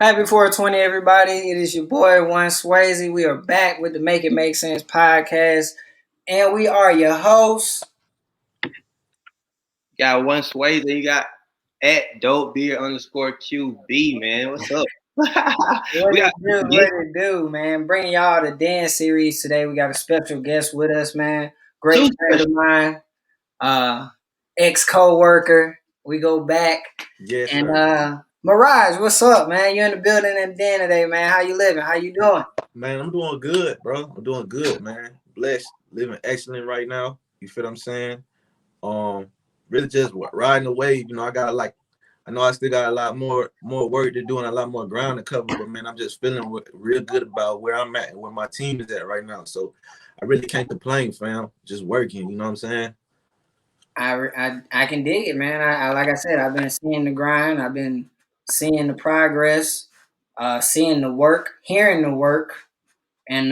Happy 420, everybody. It is your boy, One Swayze. We are back with the Make It Make Sense podcast, and we are your hosts. Got One Swayze, you got at dope beer underscore QB, man. What's up? What it do, man? Bringing y'all the dance series today. We got a special guest with us, man. Great friend of mine, ex co-worker. We go back. Yes, and sir. Miroj, what's up, man? You in the building and den today, man. How you living? How you doing? Man, I'm doing good, bro. I'm doing good, man. Blessed, living excellent right now. You feel what I'm saying? Really just riding the wave. You know, I know I still got a lot more work to do and a lot more ground to cover, but man, I'm just feeling real good about where I'm at and where my team is at right now. So I really can't complain, fam. Just working, you know what I'm saying? I can dig it, man. I like I said, I've been seeing the grind. I've been seeing the progress, seeing the work, hearing the work, and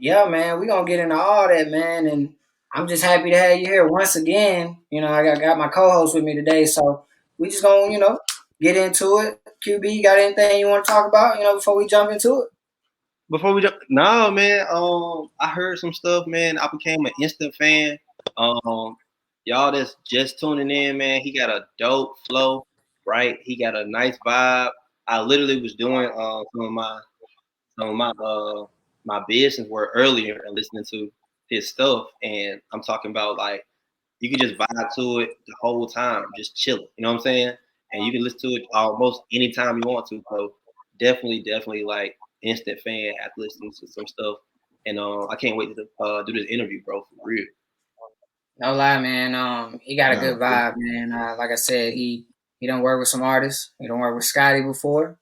yeah, man, we gonna get into all that, man. And I'm just happy to have you here once again. You know, I got my co-host with me today, so we just gonna get into it. QB, you got anything you want to talk about? Before we jump into it. Before we jump, no, man. I heard some stuff, man. I became an instant fan. Y'all that's just tuning in, man. He got a dope flow, right? He got a nice vibe. I literally was doing some of my business work earlier and listening to his stuff, and I'm talking about like you can just vibe to it the whole time, just chilling. You know what I'm saying? And you can listen to it almost anytime you want to. So definitely like instant fan after listening to some stuff. And I can't wait to do this interview, bro, for real. No lie, man. He got a good vibe, man. Like I said, he don't work with some artists. He don't work with Scotty before.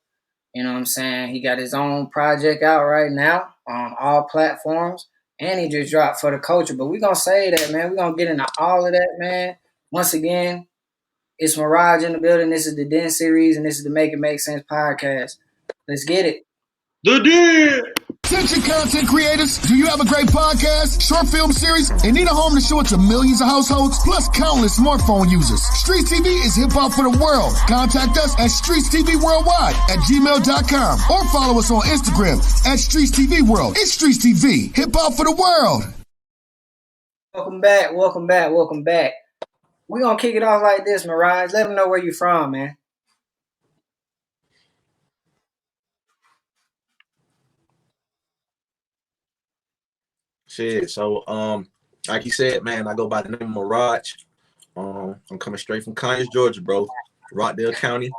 You know what I'm saying? He got his own project out right now on all platforms, and he just dropped for the culture. But we're gonna say that, man. We're gonna get into all of that, man. Once again, it's Miroj in the building. This is the Den series, and this is the Make It Make Sense podcast. Let's get it. The Den! Attention content creators, do you have a great podcast, short film series, and need a home to show it to millions of households, plus countless smartphone users? Streets TV is hip-hop for the world. Contact us at StreetsTVWorldwide at gmail.com or follow us on Instagram at StreetsTVWorld. It's Streets TV, hip-hop for the world. Welcome back. We're going to kick it off like this, Miroj. Let them know where you're from, man. Shit. So, like you said, man, I go by the name of Miroj. I'm coming straight from Conyers, Georgia, bro. Rockdale County.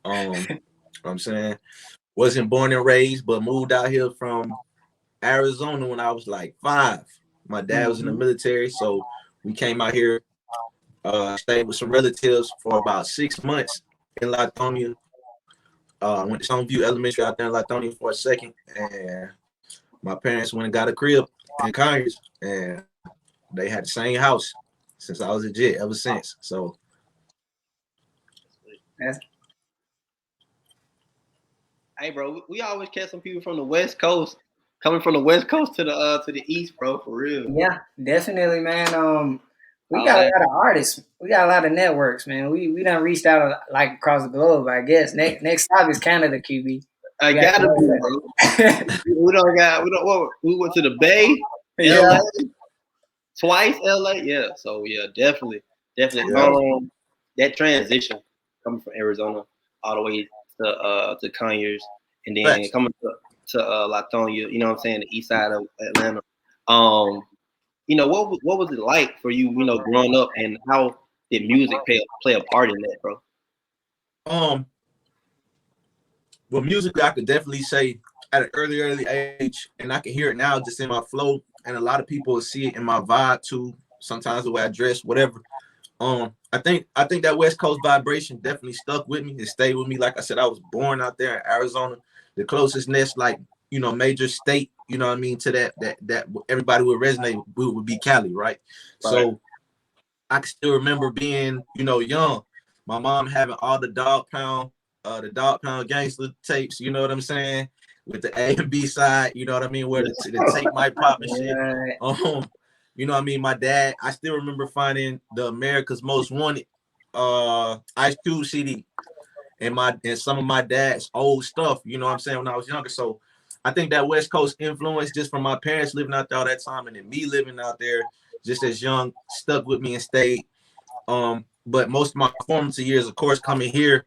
You know what I'm saying? Wasn't born and raised, but moved out here from Arizona when I was like 5. My dad was in the military, so we came out here, stayed with some relatives for about 6 months in Latonia. Went to Stoneview Elementary out there in Latonia for a second, and my parents went and got a crib in Conyers, and they had the same house since I was a jit ever since. So, hey, bro, we always catch some people from the West Coast coming from the West Coast to the East, bro, for real. Yeah, definitely, man. We got a lot of artists. We got a lot of networks, man. We done reached out like across the globe, I guess. Next stop is Canada, QB. I gotta be, bro. We went to the Bay, Yeah. LA, twice LA. Yeah, so yeah, definitely. That transition coming from Arizona all the way to Conyers, and then coming to Latonia, you know what I'm saying, the east side of Atlanta. You know, what was it like for you, you know, growing up, and how did music play a part in that, bro? Well, musically, I could definitely say at an early age, and I can hear it now just in my flow, and a lot of people will see it in my vibe too. Sometimes the way I dress, whatever. I think that West Coast vibration definitely stuck with me. It stayed with me. Like I said, I was born out there in Arizona. The closest nest, like, you know, major state, you know what I mean, to that everybody would resonate with would be Cali, right? So I can still remember being, you know, young. My mom having all the Dog Pound gangster tapes, you know what I'm saying, with the A and B side, you know what I mean, where the tape might pop and shit. You know what I mean? My dad, I still remember finding the America's Most Wanted Ice Cube CD. and some of my dad's old stuff, you know what I'm saying, when I was younger. So I think that West Coast influence just from my parents living out there all that time and then me living out there just as young stuck with me and stayed. But most of my formative years, of course, coming here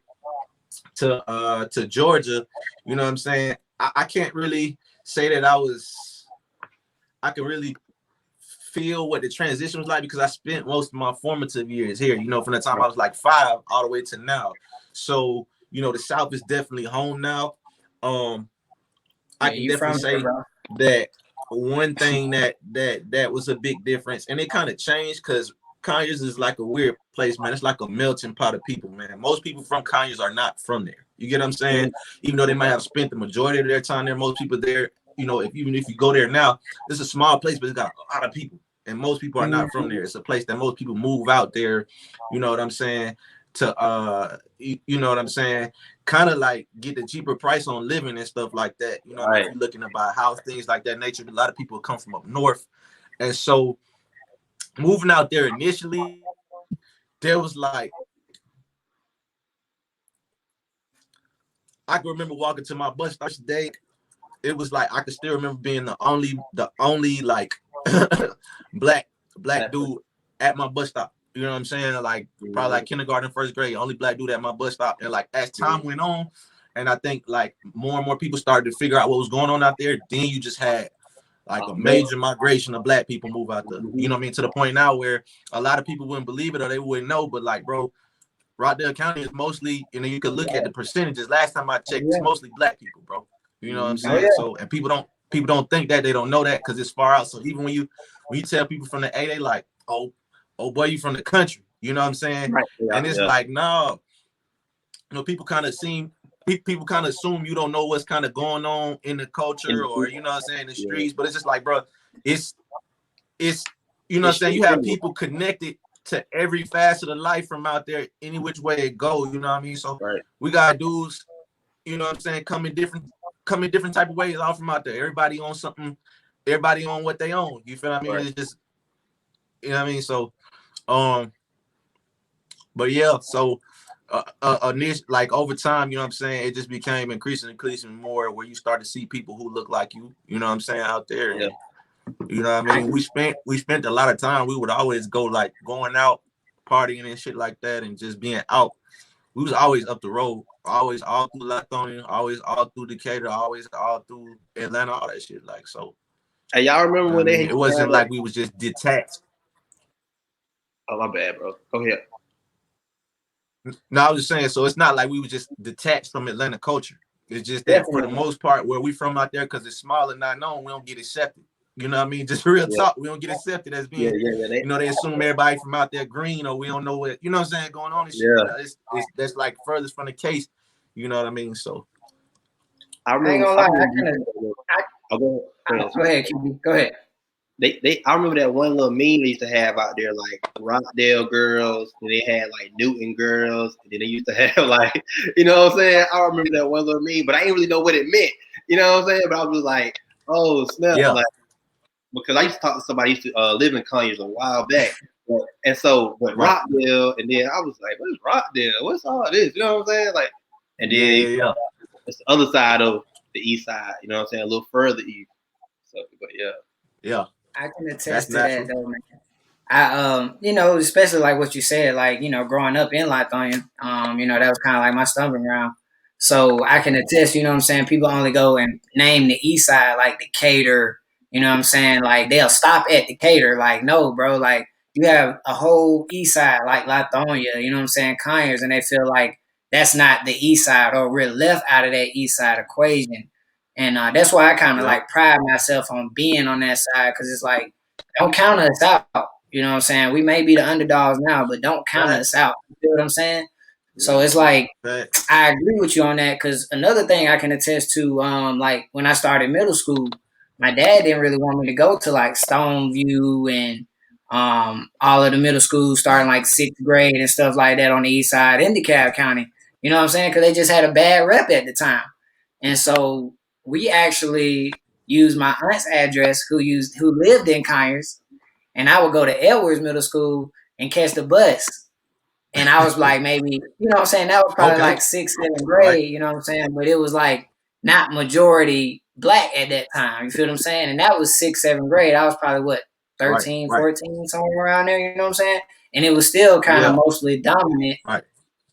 to Georgia, you know what I'm saying? I can't really say that I can really feel what the transition was like because I spent most of my formative years here, you know, from the time I was like 5 all the way to now. So, you know, the South is definitely home now. I can definitely say that one thing that was a big difference, and it kind of changed because Conyers is like a weird place, man. It's like a melting pot of people, man. Most people from Conyers are not from there. You get what I'm saying? Even though they might have spent the majority of their time there, most people there, you know, even if you go there now, it's a small place, but it's got a lot of people. And most people are not from there. It's a place that most people move out there, you know what I'm saying, to you know what I'm saying, kind of like get the cheaper price on living and stuff like that. You know, if you're looking to buy a house, things like that nature. A lot of people come from up north. And so moving out there initially, there was like, I can remember walking to my bus stop today. It was like I could still remember being the only like black dude at my bus stop. You know what I'm saying? Like probably like kindergarten, first grade, only black dude at my bus stop. And like as time went on, and I think like more and more people started to figure out what was going on out there, then you just had like a major migration of black people move out there. You know what I mean? To the point now where a lot of people wouldn't believe it or they wouldn't know, but like, bro, Rockdale County is mostly, you know, you could look at the percentages. Last time I checked, it's mostly black people, bro. You know what I'm saying? So, and people don't think that, they don't know that because it's far out. So even when you tell people from the A, they like, oh boy, you from the country. You know what I'm saying? Right. Yeah, and it's like, no, you know, people kind of assume you don't know what's kind of going on in the culture or, you know what I'm saying, the streets. But it's just like, bro, it's you know what I'm saying? You have people connected to every facet of life from out there, any which way it goes, you know what I mean? So we got dudes, you know what I'm saying, come in different type of ways all from out there. Everybody on something, everybody on what they own. You feel what I mean? It's just, you know what I mean? So but yeah, so like over time, you know what I'm saying, it just became increasing more where you start to see people who look like you know what I'm saying, out there. And, you know what I mean? We spent a lot of time. We would always go like going out, partying and shit like that, and just being out. We was always up the road, always all through Lithonia, always all through Decatur, always all through Atlanta, all that shit. Like, so. Hey, y'all remember when it wasn't like we was just detached. Oh, my bad, bro. Go ahead. No, I was just saying, so it's not like we were just detached from Atlanta culture. It's just that for the most part, where we from out there, because it's small and not known, we don't get accepted. You know what I mean? Just real talk. We don't get accepted as being, you know, they assume everybody from out there green, or we don't know what, you know what I'm saying, going on and shit. That's like furthest from the case. You know what I mean? So I remember. Go ahead, QB. Go ahead. I remember that one little meme they used to have out there, like Rockdale girls, and they had like Newton girls, and then they used to have like, you know what I'm saying? I remember that one little meme, but I didn't really know what it meant. You know what I'm saying? But I was like, oh snap! Yeah. Like, because I used to talk to somebody who used to live in Conyers a while back, and so Rockdale, and then I was like, what is Rockdale? What's all this? You know what I'm saying? Like, and then it's the other side of the east side. You know what I'm saying? A little further east. So, but yeah. I can attest to that though, man. I you know, especially like what you said, like, you know, growing up in Lithonia, you know, that was kind of like my stomping ground. So I can attest, you know what I'm saying, people only go and name the east side like Decatur, you know what I'm saying? Like they'll stop at Decatur. Like, no, bro, like you have a whole east side like Lithonia, you know what I'm saying, Conyers, and they feel like that's not the east side, or we're left out of that east side equation. And that's why I kind of like pride myself on being on that side, because it's like, don't count us out. You know what I'm saying? We may be the underdogs now, but don't count us out. You feel what I'm saying? So it's like, I agree with you on that, because another thing I can attest to, like when I started middle school, my dad didn't really want me to go to like Stoneview and all of the middle schools starting like 6th grade and stuff like that on the east side in DeKalb County. You know what I'm saying? Because they just had a bad rep at the time. And so we actually used my aunt's address, who lived in Conyers, and I would go to Edwards Middle School and catch the bus And I was like, maybe, you know what I'm saying? That was probably like 6th, 7th grade, you know what I'm saying? But it was like not majority black at that time. You feel what I'm saying? And that was 6th, 7th grade. I was probably what, 13, 14, somewhere around there, you know what I'm saying? And it was still kind of mostly dominant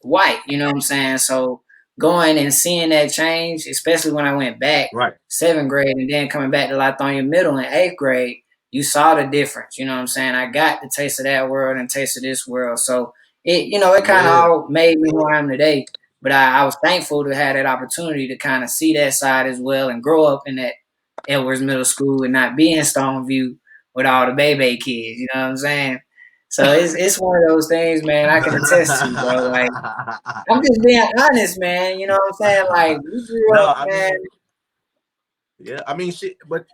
white, you know what I'm saying? So going and seeing that change, especially when I went back 7th grade and then coming back to Lithonia Middle in 8th grade, you saw the difference, you know what I'm saying? I got the taste of that world and taste of this world. So it, you know, it kind of all made me who I am today. But I was thankful to have that opportunity to kind of see that side as well and grow up in that Edwards Middle School and not be in Stoneview with all the baby kids, you know what I'm saying? So it's one of those things, man, I can attest to, bro. Like, I'm just being honest, man. You know what I'm saying? Like, we grew up, man. Yeah, I mean, shit, but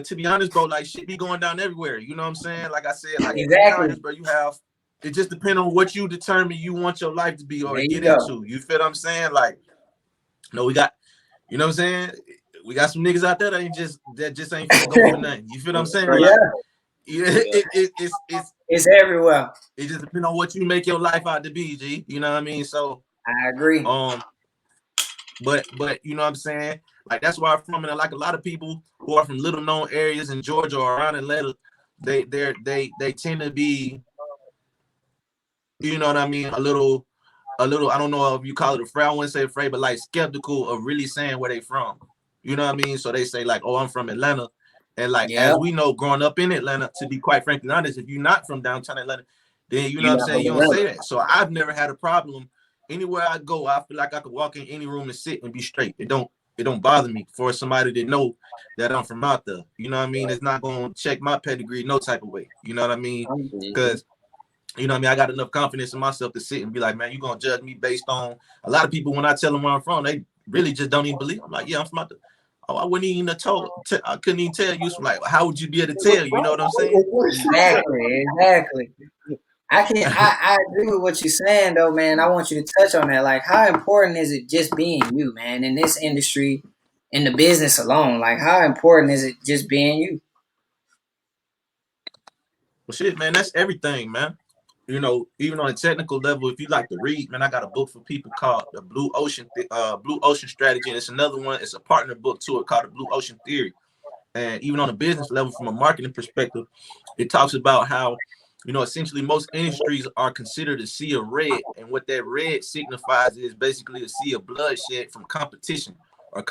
to be honest, bro, like, shit be going down everywhere. You know what I'm saying? Like I said, like, exactly. Bro, you have, it just depends on what you determine you want your life to be or to get into. You feel what I'm saying? Like, no, we got, you know what I'm saying? We got some niggas out there that just ain't finna go for nothing. You feel what I'm saying? Like, it's everywhere. It just depends on what you make your life out to be, G. You know what I mean? So I agree. But you know what I'm saying? Like, that's where I'm from, and like a lot of people who are from little known areas in Georgia or around Atlanta, they tend to be, you know what I mean, a little, I don't know if you call it afraid, I wouldn't say afraid, but like skeptical of really saying where they from. You know what I mean? So they say like, oh, I'm from Atlanta. And like, as we know, growing up in Atlanta, to be quite frankly honest, if you're not from downtown Atlanta, then you know what I'm saying, you don't say that. So I've never had a problem. Anywhere I go, I feel like I could walk in any room and sit and be straight. It don't bother me for somebody to know that I'm from out there. You know what I mean? It's not going to check my pedigree no type of way. You know what I mean? Because, you know what I mean, I got enough confidence in myself to sit and be like, man, you're going to judge me based on, a lot of people, when I tell them where I'm from, they really just don't even believe. I'm like, yeah, I'm from out there. Oh, I wouldn't even have I couldn't even tell you. So like, how would you be able to tell? You know what I'm saying? Exactly. I agree with what you're saying, though, man. I want you to touch on that. Like, how important is it just being you, man, in this industry, in the business alone? Like, how important is it just being you? Well, shit, man, that's everything, man. You know, even on a technical level, if you like to read, man, I got a book for people called the Blue Ocean Strategy. And it's another one. It's a partner book to it called the Blue Ocean Theory. And even on a business level, from a marketing perspective, it talks about how, you know, essentially most industries are considered a sea of red. And what that red signifies is basically a sea of bloodshed from competition or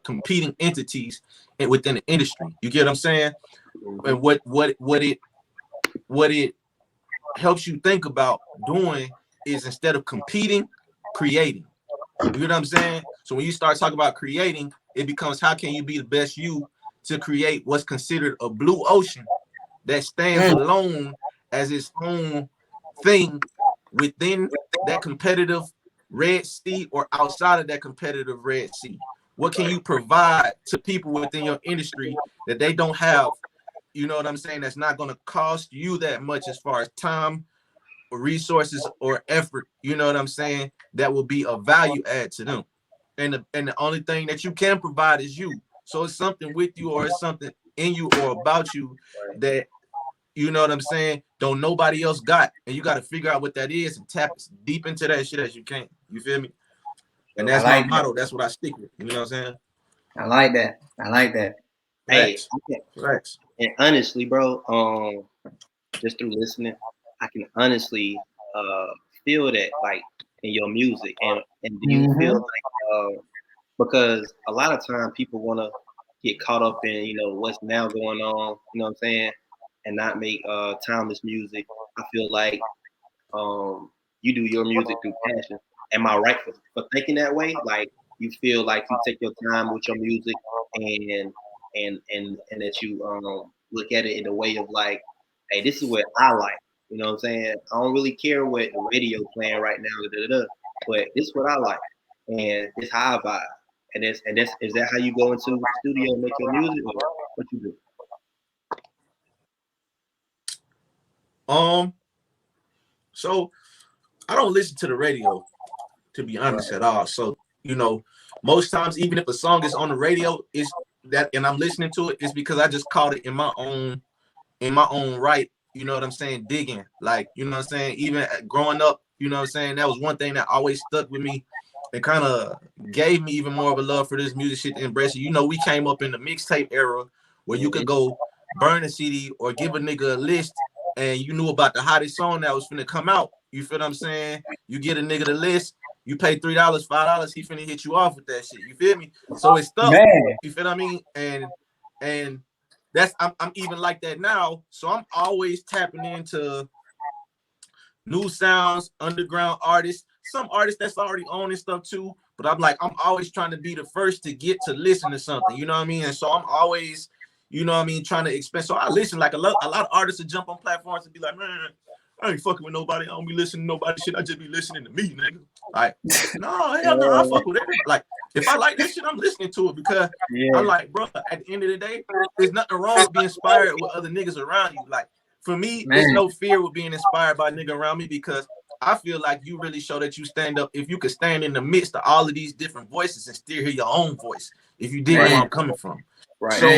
competing entities within the industry. You get what I'm saying? And what it helps you think about doing is, instead of competing, creating. You know what I'm saying? So when you start talking about creating, it becomes, how can you be the best you to create what's considered a blue ocean that stands alone as its own thing within that competitive Red Sea or outside of that competitive Red Sea? What can you provide to people within your industry that they don't have? You know what I'm saying? That's not going to cost you that much as far as time or resources or effort. You know what I'm saying? That will be a value add to them. And the only thing that you can provide is you. So it's something with you, or it's something in you or about you that, you know what I'm saying, don't nobody else got. And you got to figure out what that is and tap as deep into that shit as you can. You feel me? And that's my motto. That's what I stick with. You know what I'm saying? I like that. Hey, and honestly, bro, just through listening, I can honestly feel that, like, in your music. And do you feel like, because a lot of time people want to get caught up in, you know, what's now going on, you know what I'm saying, and not make timeless music. I feel like you do your music through passion. Am I right for thinking that way? Like, you feel like you take your time with your music, and that you look at it in a way of like, hey, this is what I like. You know what I'm saying? I don't really care what the radio playing right now, but this is what I like, and this how I vibe. And is that how you go into the studio and make your music, or what you do? So I don't listen to the radio, to be honest, at all. So, you know, most times, even if a song is on the radio, it's that, and I'm listening to it, it's because I just caught it in my own right you know what I'm saying, digging. Like, you know what I'm saying, even growing up, you know what I'm saying, that was one thing that always stuck with me and kind of gave me even more of a love for this music shit to embrace it. You know, we came up in the mixtape era where you could go burn a CD or give a nigga a list and you knew about the hottest song that was finna come out. You feel what I'm saying? You get a nigga the list, you pay $3, $5, he finna hit you off with that shit. You feel me? So it's stuck. Man. You feel what I mean? And that's I'm even like that now. So I'm always tapping into new sounds, underground artists, some artists that's already on and stuff too. But I'm always trying to be the first to get to listen to something. You know what I mean? And so I'm always, you know what I mean, trying to expand. So I listen like a lot of artists that jump on platforms and be like, man, I ain't fucking with nobody. I don't be listening to nobody shit. I just be listening to me, nigga. Like, no, hell no, I fuck with everybody. Like, if I like this shit, I'm listening to it because I'm like, bro, at the end of the day, there's nothing wrong with being inspired with other niggas around you. Like, for me, there's no fear with being inspired by a nigga around me because I feel like you really show that you stand up. If you could stand in the midst of all of these different voices and still hear your own voice, if you dig where I'm coming from. Right. So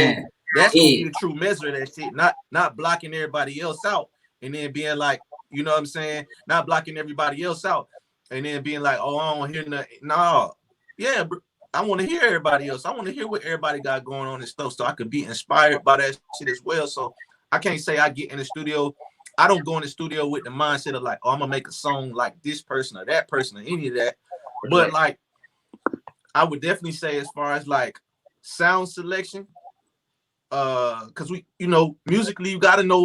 that's gonna be the true measure of that shit, not blocking everybody else out and then being like, you know what I'm saying, not blocking everybody else out and then being like, oh, I don't hear nothing. No, yeah, bro, I want to hear everybody else. I want to hear what everybody got going on and stuff, so I could be inspired by that shit as well. So I can't say I get in the studio. I don't go in the studio with the mindset of like, oh, I'm gonna make a song like this person or that person or any of that. But like, I would definitely say as far as like sound selection, because we, you know, musically you got to know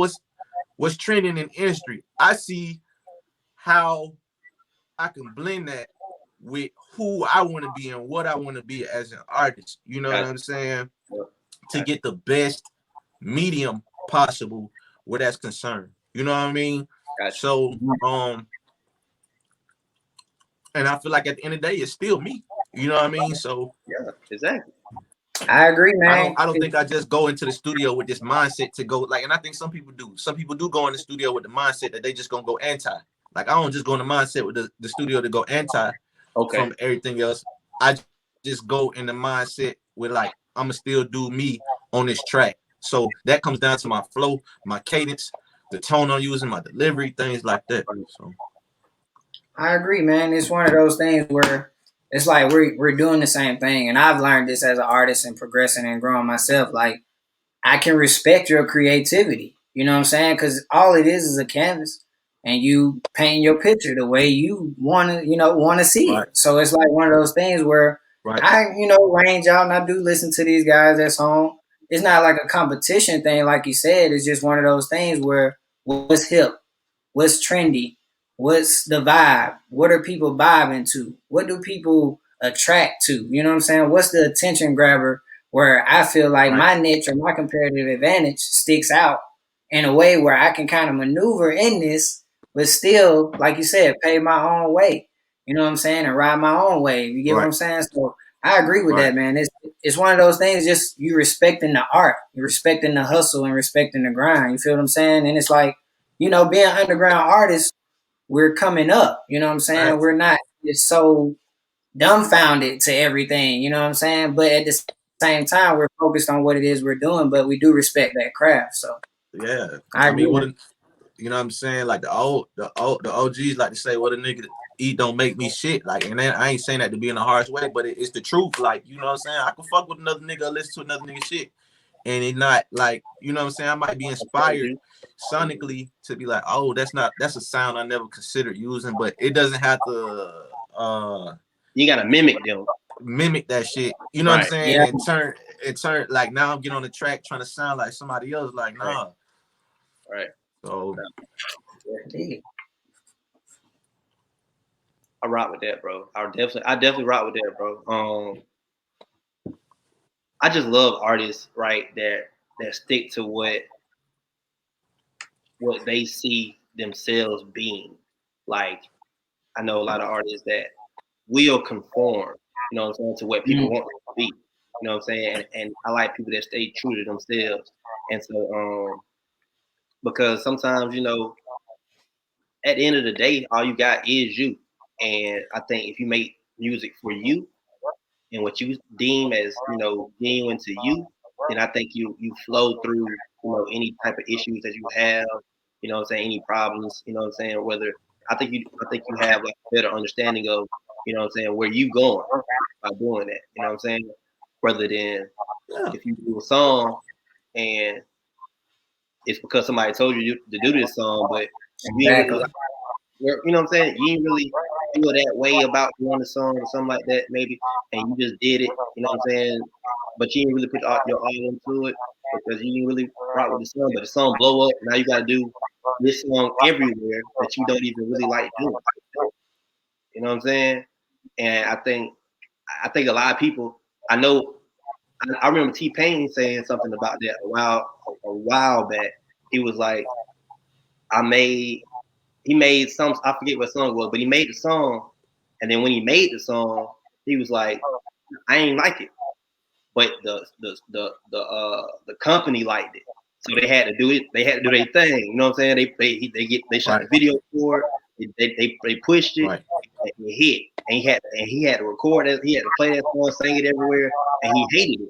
what's trending in the industry. I see how I can blend that with who I want to be and what I want to be as an artist. You know what I'm saying? To get the best medium possible where that's concerned. You know what I mean? So, and I feel like at the end of the day, it's still me. You know what I mean? So yeah, exactly. I agree, man. I don't think I just go into the studio with this mindset to go like, and I think some people do. Some people do go in the studio with the mindset that they just gonna go anti. Like I don't just go in the mindset with the studio to go anti from everything else. I just go in the mindset with like, I'm gonna still do me on this track. So that comes down to my flow, my cadence, the tone I'm using, my delivery, things like that. So I agree, man. It's one of those things where it's like we're doing the same thing, and I've learned this as an artist and progressing and growing myself. Like I can respect your creativity. You know what I'm saying? Because all it is a canvas, and you paint your picture the way you want to see it. So it's like one of those things where I range out and I do listen to these guys that's home. It's not like a competition thing, like you said. It's just one of those things where what's hip, what's trendy, what's the vibe, what are people vibing to, what do people attract to. You know what I'm saying? What's the attention grabber? Where I feel like my niche or my comparative advantage sticks out in a way where I can kind of maneuver in this, but still, like you said, pay my own way. You know what I'm saying? And ride my own way. You get what I'm saying? So I agree with that, man. It's one of those things, just you respecting the art, you respecting the hustle and respecting the grind. You feel what I'm saying? And it's like, being underground artists, we're coming up. You know what I'm saying? We're not just so dumbfounded to everything. You know what I'm saying? But at the same time, we're focused on what it is we're doing, but we do respect that craft. So yeah, I mean, agree. you know what I'm saying? Like the OGs like to say, what a nigga eat don't make me shit. Like, and then I ain't saying that to be in a harsh way, but it's the truth. Like, you know what I'm saying? I can fuck with another nigga or listen to another nigga shit. And it not like, you know what I'm saying? I might be inspired sonically to be like, oh, that's a sound I never considered using, but it doesn't have to you gotta mimic them. Mimic that shit. You know what I'm saying? Yeah. And turn like now I'm getting on the track trying to sound like somebody else. Like, nah. Right. So I rock with that, bro. I definitely rock with that, bro. I just love artists, right, that stick to what they see themselves being. Like, I know a lot of artists that will conform, you know what I'm saying, to what people want them to be. You know what I'm saying? And I like people that stay true to themselves. And so because sometimes, at the end of the day, all you got is you. And I think if you make music for you and what you deem as, genuine to you, then I think you flow through, any type of issues that you have you know what I'm saying, any problems, you know what I'm saying, whether I think you have like a better understanding of, you know what I'm saying, where you going by doing that, you know what I'm saying, rather than if you do a song and it's because somebody told you to do this song, but you ain't really Exactly. like, you know what I'm saying, you ain't really feel that way about doing the song or something like that maybe, and you just did it, you know what I'm saying, but you didn't really put your all into it because you didn't really rock with the song, but the song blow up. Now you got to do this song everywhere that you don't even really like doing. You know what I'm saying? And I think a lot of people. I know. I remember T-Pain saying something about that a while back. He was like, he made some. I forget what song it was, but he made the song, and then when he made the song, he was like, I ain't like it. But the company liked it, so they had to do it. They had to do their thing. You know what I'm saying? They shot the video for it. They pushed it. Right. And it hit, and he had to record it. He had to play that song, sing it everywhere, and he hated it. You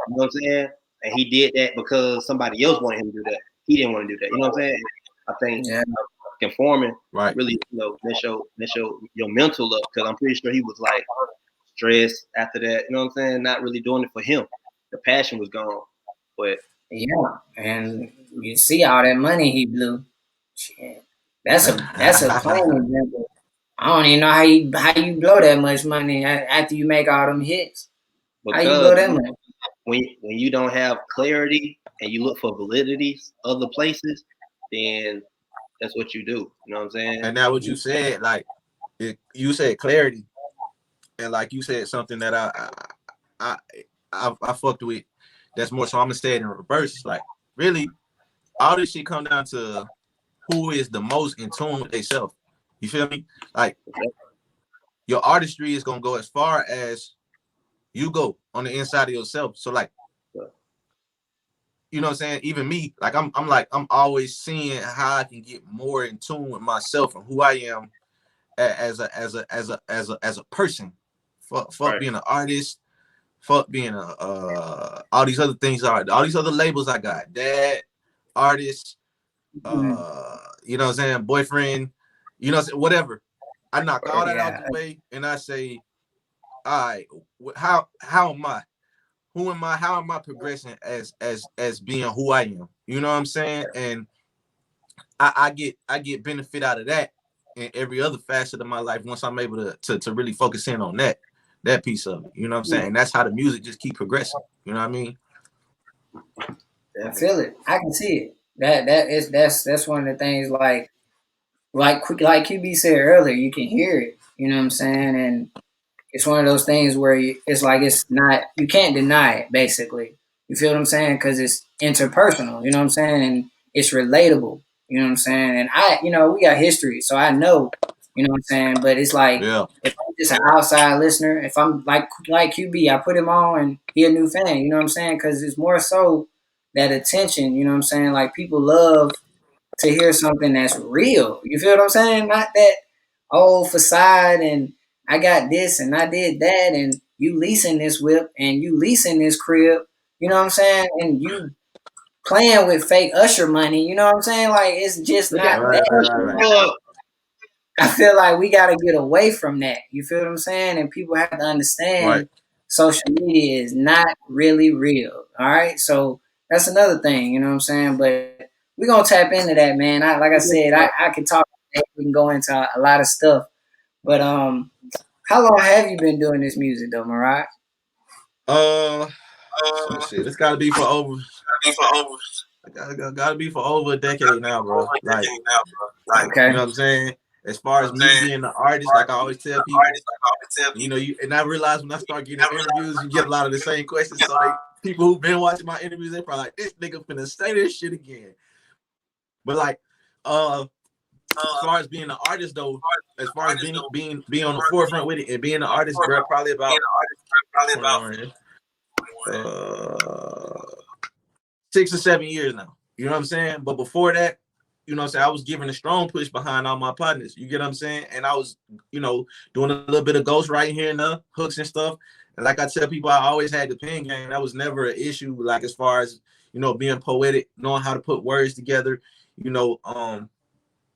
know what I'm saying? And he did that because somebody else wanted him to do that. He didn't want to do that. You know what I'm saying? I think conforming really, mess your mental up, because I'm pretty sure he was like stressed after that. You know what I'm saying? Not really doing it for him. The passion was gone. But yeah, and you see all that money he blew. Shit. That's a plain example. I don't even know how you blow that much money after you make all them hits. How you blow because that money? when you don't have clarity and you look for validities other places, then that's what you do. You know what I'm saying? And now what you said, like you said clarity, and like you said something that I fucked with. That's more so I'm gonna say it in reverse. Like really, all this shit come down to who is the most in tune with themselves. You feel me? Like your artistry is gonna go as far as you go on the inside of yourself. So like, you know what I'm saying? Even me, like I'm always seeing how I can get more in tune with myself and who I am as a person. Fuck being an artist. Fuck being all these other things all these other labels I got. Dad, artist, you know what I'm saying, boyfriend, you know, whatever. I knock all that out the way and I say, all right, how am I? Who am I? How am I progressing as being who I am? You know what I'm saying? And I get benefit out of that in every other facet of my life once I'm able to really focus in on that piece of it. You know what I'm saying? And that's how the music just keep progressing. You know what I mean? I feel it. I can see it. That's one of the things like QB said earlier, you can hear it. You know what I'm saying? And it's one of those things where it's like it's not, you can't deny it, basically. You feel what I'm saying? Because it's interpersonal, you know what I'm saying? And it's relatable, you know what I'm saying? And we got history, so I know, you know what I'm saying? But it's like, if I'm just an outside listener, if I'm like QB, I put him on and he a new fan, you know what I'm saying? Because it's more so that attention, you know what I'm saying? Like people love to hear something that's real. You feel what I'm saying? Not that old facade and I got this and I did that and you leasing this whip and you leasing this crib. You know what I'm saying? And you playing with fake usher money. You know what I'm saying? Like it's just not that. Right. I feel like we got to get away from that. You feel what I'm saying? And people have to understand social media is not really real. All right. So that's another thing, you know what I'm saying? But we're going to tap into that, man. Like I said, I can talk, we can go into a lot of stuff. But how long have you been doing this music though, Miroj? Shit, it's gotta be for over. Gotta be for over a decade now, bro. Like, okay. You know what I'm saying? As far as me being an artist, like I always tell people, you know, and I realize when I start getting interviews, you get a lot of the same questions. So people who've been watching my interviews, they probably like, this nigga finna say this shit again. But like, as far as being an artist though, as far as being on the forefront with it and being an artist, bro, probably about 6 or 7 years now. You know what I'm saying? But before that, you know what I'm saying, I was giving a strong push behind all my partners. You get what I'm saying? And I was, you know, doing a little bit of ghostwriting here and there, hooks and stuff. And like I tell people, I always had the pen game. That was never an issue, like as far as, you know, being poetic, knowing how to put words together.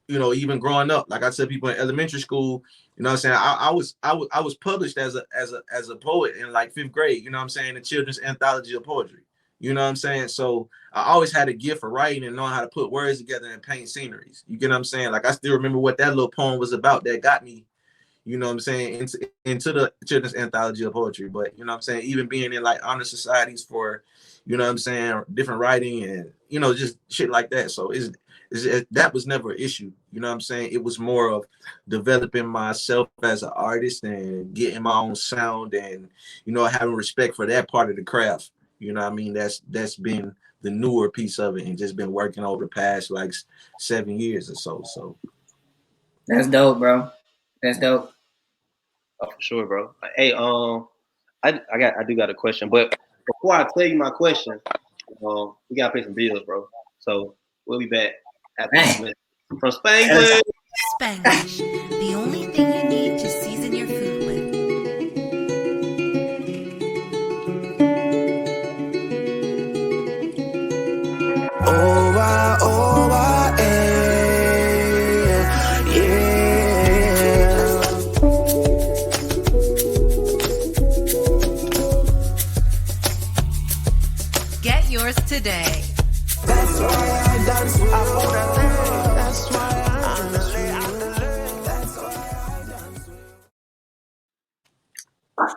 Even growing up, like I said, people in elementary school, you know what I'm saying? I was published as a poet in like 5th grade, you know what I'm saying, the children's anthology of poetry. You know what I'm saying? So I always had a gift for writing and knowing how to put words together and paint sceneries. You get what I'm saying? Like I still remember what that little poem was about that got me, you know what I'm saying, into the children's anthology of poetry. But, you know what I'm saying, even being in like honor societies for, you know what I'm saying, different writing and, just shit like that. So that was never an issue. You know what I'm saying? It was more of developing myself as an artist and getting my own sound and, having respect for that part of the craft. You know what I mean? That's been the newer piece of it and just been working over the past like 7 years or so. So that's dope, bro. That's dope. Oh, for sure, bro. Hey, I do got a question, but before I tell you my question, we gotta pay some bills, bro. So we'll be back after this minute. From Spanglish. Spanglish, the only thing you need to season your food with. Get yours today. That's why I dance. That's why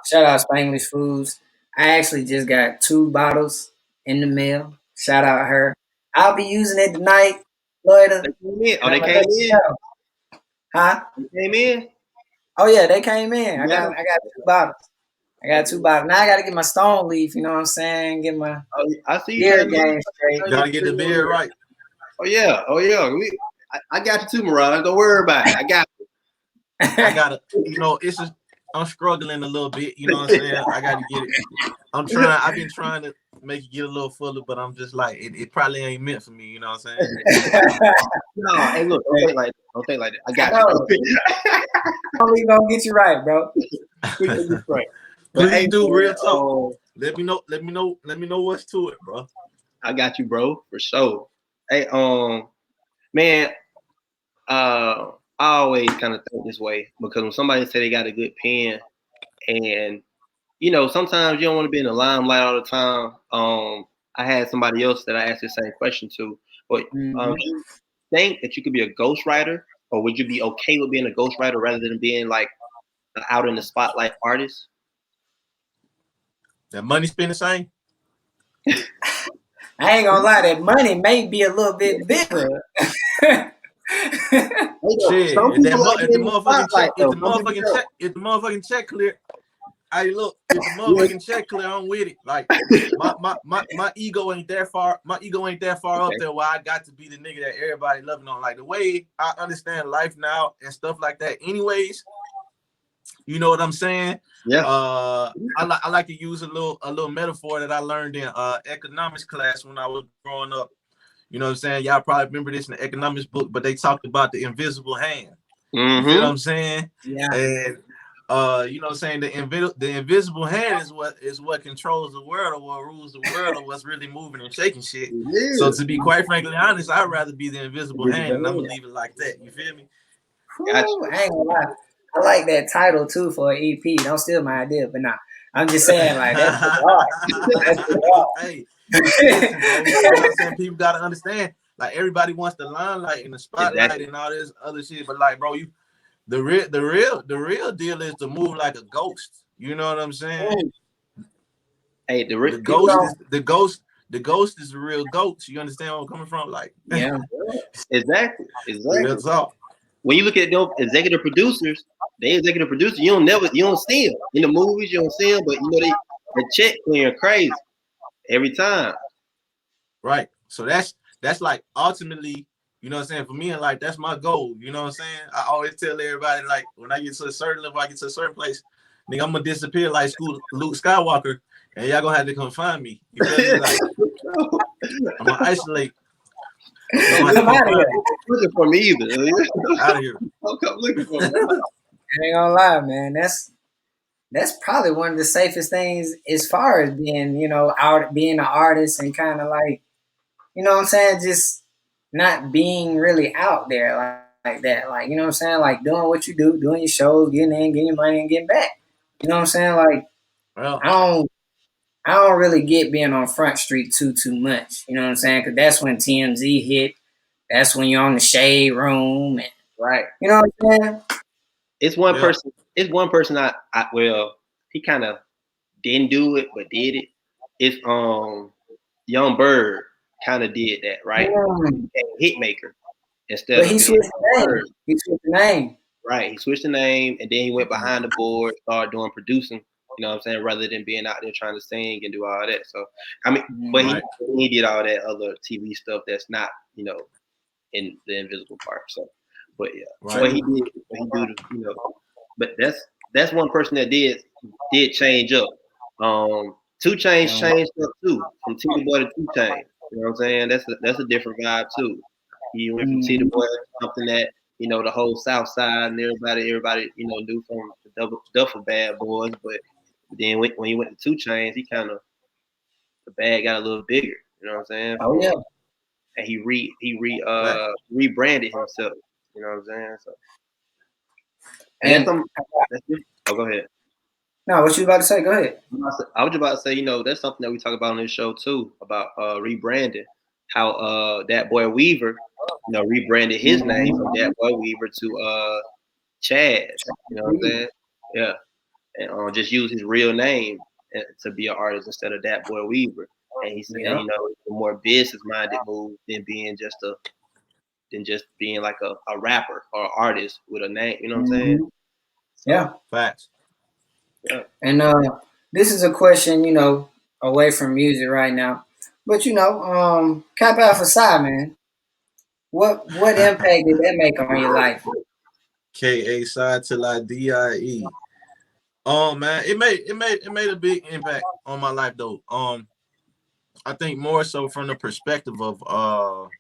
Shout out Spanglish Foods. I actually just got 2 bottles in the mail. Shout out her. I'll be using it tonight, later. They came in. Huh? They came in. Oh yeah, they came in. I Yeah. got 2 bottles. Now I gotta get my stone leaf, you know what I'm saying? Get my I see you beer game straight. you gotta get the beer right. Oh yeah. I got you too, Miroj. Don't worry about it. I got you. I gotta, I'm struggling a little bit, you know what I'm saying? I gotta get it. I've been trying to make it get a little fuller, but I'm just like, it probably ain't meant for me, you know what I'm saying? No, hey, look, don't think like that. I got you. We gonna get you right, bro. We gonna get right. Please hey, do real talk. Let me know what's to it, bro. I got you, bro, for sure. Hey, man, I always kind of think this way because when somebody say they got a good pen, and sometimes you don't want to be in the limelight all the time. I had somebody else that I asked the same question to, but do you think that you could be a ghostwriter, or would you be okay with being a ghostwriter rather than being like an out in the spotlight artist? That money spend the same? I ain't gonna lie, that money may be a little bit bigger. Shit, if the motherfucking check clear, hey, look, if the motherfucking check clear, I'm with it. Like my ego ain't that far. My ego ain't that far up there where I got to be the nigga that everybody loving on. Like the way I understand life now and stuff like that. Anyways, you know what I'm saying? Yeah. I like to use a little metaphor that I learned in economics class when I was growing up. You know what I'm saying? Y'all probably remember this in the economics book, but they talked about the invisible hand. You feel what I'm saying? Yeah. And you know what I'm saying? The invisible hand is what controls the world or what rules the world or what's really moving and shaking shit. Yeah. So to be quite frankly honest, I'd rather be the invisible hand, and I'm gonna leave it like that. You feel me? Gotcha. I ain't gonna lie. I like that title too for an EP. Don't steal my idea, but nah. I'm just saying, like, that's hard. Hey, listen, bro, you know what I'm saying? People gotta understand, like, everybody wants the limelight and the spotlight and all this other shit, but like, bro, the real deal is to move like a ghost. You know what I'm saying? Hey, the ghost is the real ghost. You understand where I'm coming from? Like, yeah, exactly. Real talk. When you look at them executive producers, you don't see them in the movies. You don't see them, but the check clearing crazy every time. Right. So that's like ultimately, you know what I'm saying? For me, and like that's my goal. You know what I'm saying? I always tell everybody, like, when I get to a certain level, I get to a certain place, nigga, I'm gonna disappear like Luke Skywalker, and y'all gonna have to come find me. You feel me? Like, I'm gonna isolate. Come out of here. Looking for me either. Out of here. Don't come looking for me. I ain't gonna lie, man. That's probably one of the safest things as far as being, being an artist and kind of like, you know what I'm saying? Just not being really out there like that. Like, you know what I'm saying? Like doing what you do, doing your shows, getting in, getting your money and getting back. You know what I'm saying? Like Well, I don't I don't really get being on Front Street too much. You know what I'm saying? Because that's when TMZ hit. That's when you're on the Shade Room, and Right. you know what I'm saying? It's one yeah, person. It's one person. Well, he kind of didn't do it, but did it. It's Young Bird kind of did that, right? Mm. Hitmaker instead But of he being switched the Bird. name. He switched the name. Right. He switched the name and then he went behind the board, started doing producing, you know what I'm saying, rather than being out there trying to sing and do all that. So I mean, but Mm. right, he did all that other TV stuff that's not, in the invisible part. So but yeah. right. But he do the, but that's one person that did change up. Two Chains Yeah. changed up too, from Tita Boy to Two Chains. You know what I'm saying? That's a different vibe too. He went from Tita Mm. Boy to something that the whole South Side and everybody knew from the Duffel Bad Boys. But then when he went to Two Chains, he kind of the bag got a little bigger. You know what I'm saying? Oh yeah. And Right. rebranded himself. You know what I'm saying? So and that's And something. That's it. Oh, go ahead. no, what you about to say? Go ahead. I was about to say, that's something that we talk about on this show too, about rebranding. How that boy Weaver, rebranded his name from Mm-hmm. that boy Weaver to Chaz. You know what I'm saying? Yeah, and just use his real name to be an artist instead of that boy Weaver. And he said, Yeah. it's a more business minded move than just being like a rapper or artist with a name. You know what I'm saying? Mm-hmm. So Yeah. Facts. yeah. And this is a question, away from music right now. But Cap Alpha Psi, man. What impact did that make on your life? K A side till I die. Man, it made a big impact on my life though. I think more so from the perspective of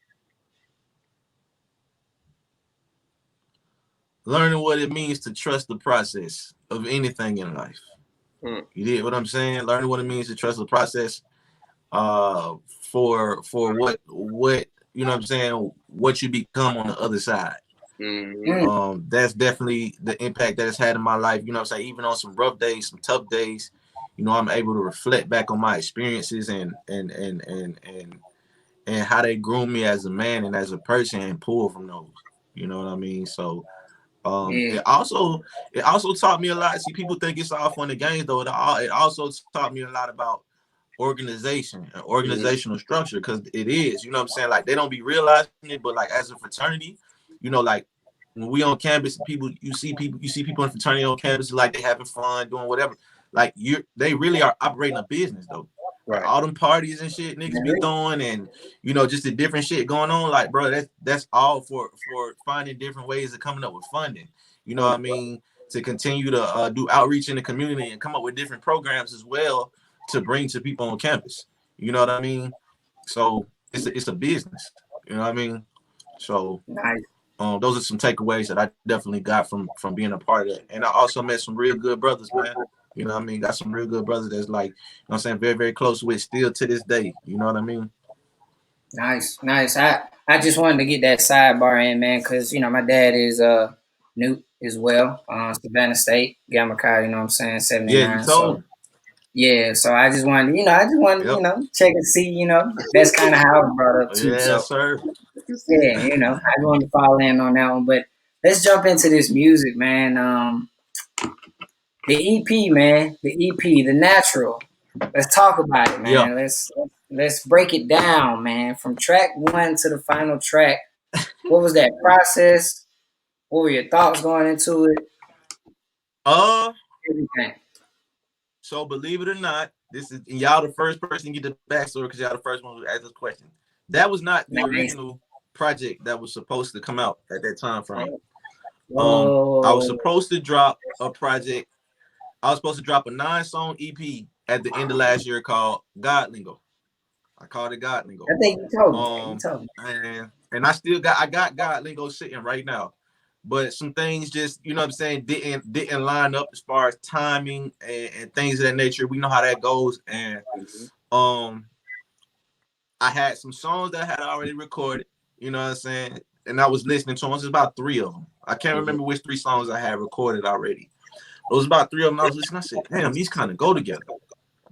learning what it means to trust the process of anything in life. Mm. You did what I'm saying? Learning what it means to trust the process for what you know what I'm saying, what you become on the other side. Mm-hmm. Mm. That's definitely the impact that it's had in my life. You know what I'm saying? Even on some rough days, some tough days, I'm able to reflect back on my experiences and how they grew me as a man and as a person and pull from those. You know what I mean? So Yeah. it also taught me a lot. See, people think it's all fun and games though. It also taught me a lot about organization and Mm-hmm. organizational structure, because it is, you know what I'm saying? Like they don't be realizing it, but like as a fraternity, like when we on campus, you see people in fraternity on campus, like they having fun, doing whatever. Like they really are operating a business though. Like Right. all them parties and shit niggas be throwing, and just the different shit going on. Like, bro, that's all for finding different ways of coming up with funding. You know what I mean? To continue to do outreach in the community and come up with different programs as well to bring to people on campus. You know what I mean? So it's a business. You know what I mean? So Nice. those are some takeaways that I definitely got from being a part of it. And I also met some real good brothers, man. You know what I mean? Got some real good brothers that's like, what I'm saying, very, very close with still to this day. You know what I mean? Nice. Nice. I just wanted to get that sidebar in, man, because my dad is Newt as well, Savannah State, Gamma Chi, you know what I'm saying, Yeah, you 79. told So me. yeah, so I just wanted, Yep. check and see, that's kind of how I was brought up too. Yeah, So sir. yeah, I just wanted to fall in on that one. But let's jump into this music, man. The EP, man, the EP, the natural. Let's talk about it, Yeah. man. Let's break it down, man. From track one to the final track. What was that process? What were your thoughts going into it? Uh, Everything. so believe it or not, this is y'all the first person to get the backstory because y'all the first one who asked this question. That was not the Nice. original project that was supposed to come out at that time frame. I was Whoa. supposed to drop a project. I was supposed to drop a 9-song EP at the end of last year called God Lingo. I called it God Lingo. I think you told me. You told me. And I got God Lingo sitting right now. But some things just, you know what I'm saying, didn't line up as far as timing and things of that nature. We know how that goes. And I had some songs that I had already recorded. You know what I'm saying? And I was listening to them. It was about 3 of them. I can't remember which 3 songs I had recorded already. It was about 3 of them. I was listening. I said, damn, these kind of go together. You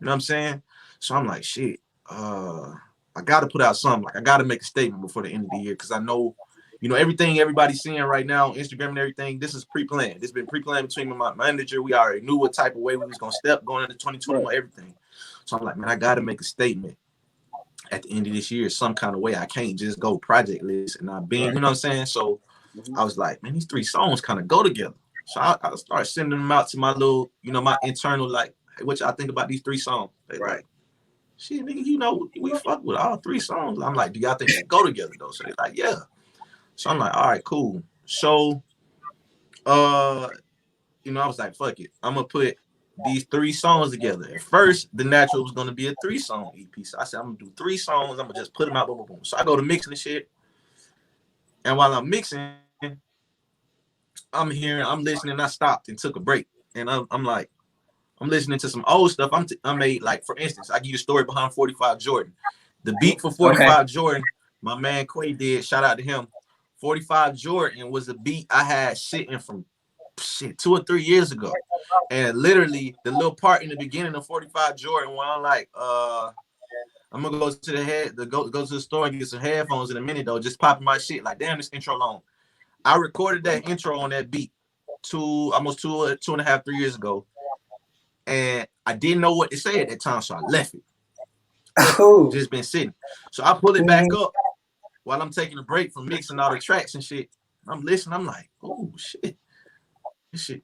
know what I'm saying? So I'm like, shit, I got to put out something. Like, I got to make a statement before the end of the year because I know, everything everybody's seeing right now on Instagram and everything, this is pre-planned. This has been pre-planned between me and my manager. We already knew what type of way we was going to step going into 2021, everything. So I'm like, man, I got to make a statement at the end of this year some kind of way. I can't just go project list and not being, you know what I'm saying? So I was like, man, these 3 songs kind of go together. So I started sending them out to my little, my internal, like, hey, what y'all think about these 3 songs? They like, shit, nigga, we fuck with all 3 songs. I'm like, do y'all think they go together though? So they're like, yeah. So I'm like, all right, cool. So, I was like, fuck it. I'm gonna put these 3 songs together. At first, The Natural was gonna be a 3-song EP. So I said, I'm gonna do 3 songs. I'm gonna just put them out, boom, boom, boom. So I go to mixing the shit. And while I'm mixing, I'm listening. I stopped and took a break. And I'm like, I'm listening to some old stuff. I made, like, for instance, I give you the story behind 45 Jordan. The beat for 45 Jordan, my man Quay did. Shout out to him. 45 Jordan was a beat I had sitting from 2 or 3 years ago. And literally the little part in the beginning of 45 Jordan when I'm like, I'm gonna go to go to the store and get some headphones in a minute though, just popping my shit. Like, damn, this intro long. I recorded that intro on that beat almost 2.5, 3 years ago. And I didn't know what to say at that time, so I left it. Just been sitting. So I pull it back up while I'm taking a break from mixing all the tracks and shit. I'm listening. I'm like, oh shit. This shit.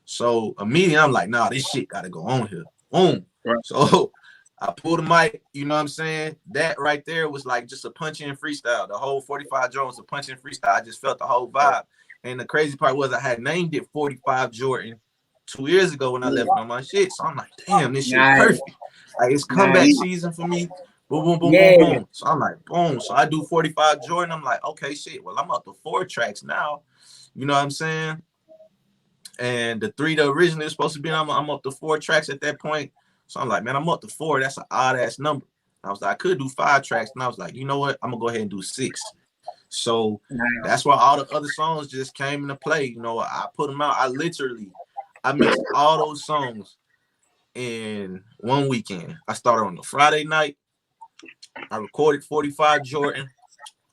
So immediately I'm like, nah, this shit gotta go on here. Boom. Right. So I pulled the mic, you know what I'm saying? That right there was like just a punch-in freestyle. The whole 45 Jordan was a punch-in freestyle. I just felt the whole vibe. And the crazy part was I had named it 45 Jordan 2 years ago when I left on my shit. So I'm like, damn, this shit perfect. Like, it's comeback season for me. Boom, boom, boom, boom, boom. So I'm like, boom. So I do 45 Jordan. I'm like, okay, shit. Well, I'm up to 4 tracks now. You know what I'm saying? And the 3 that originally was supposed to be, I'm up to 4 tracks at that point. So I'm like, man, I'm up to 4. That's an odd ass number. I was like, I could do 5 tracks. And I was like, you know what? I'm gonna go ahead and do 6. So that's why all the other songs just came into play. I put them out. I mixed all those songs in one weekend. I started on the Friday night. I recorded 45 Jordan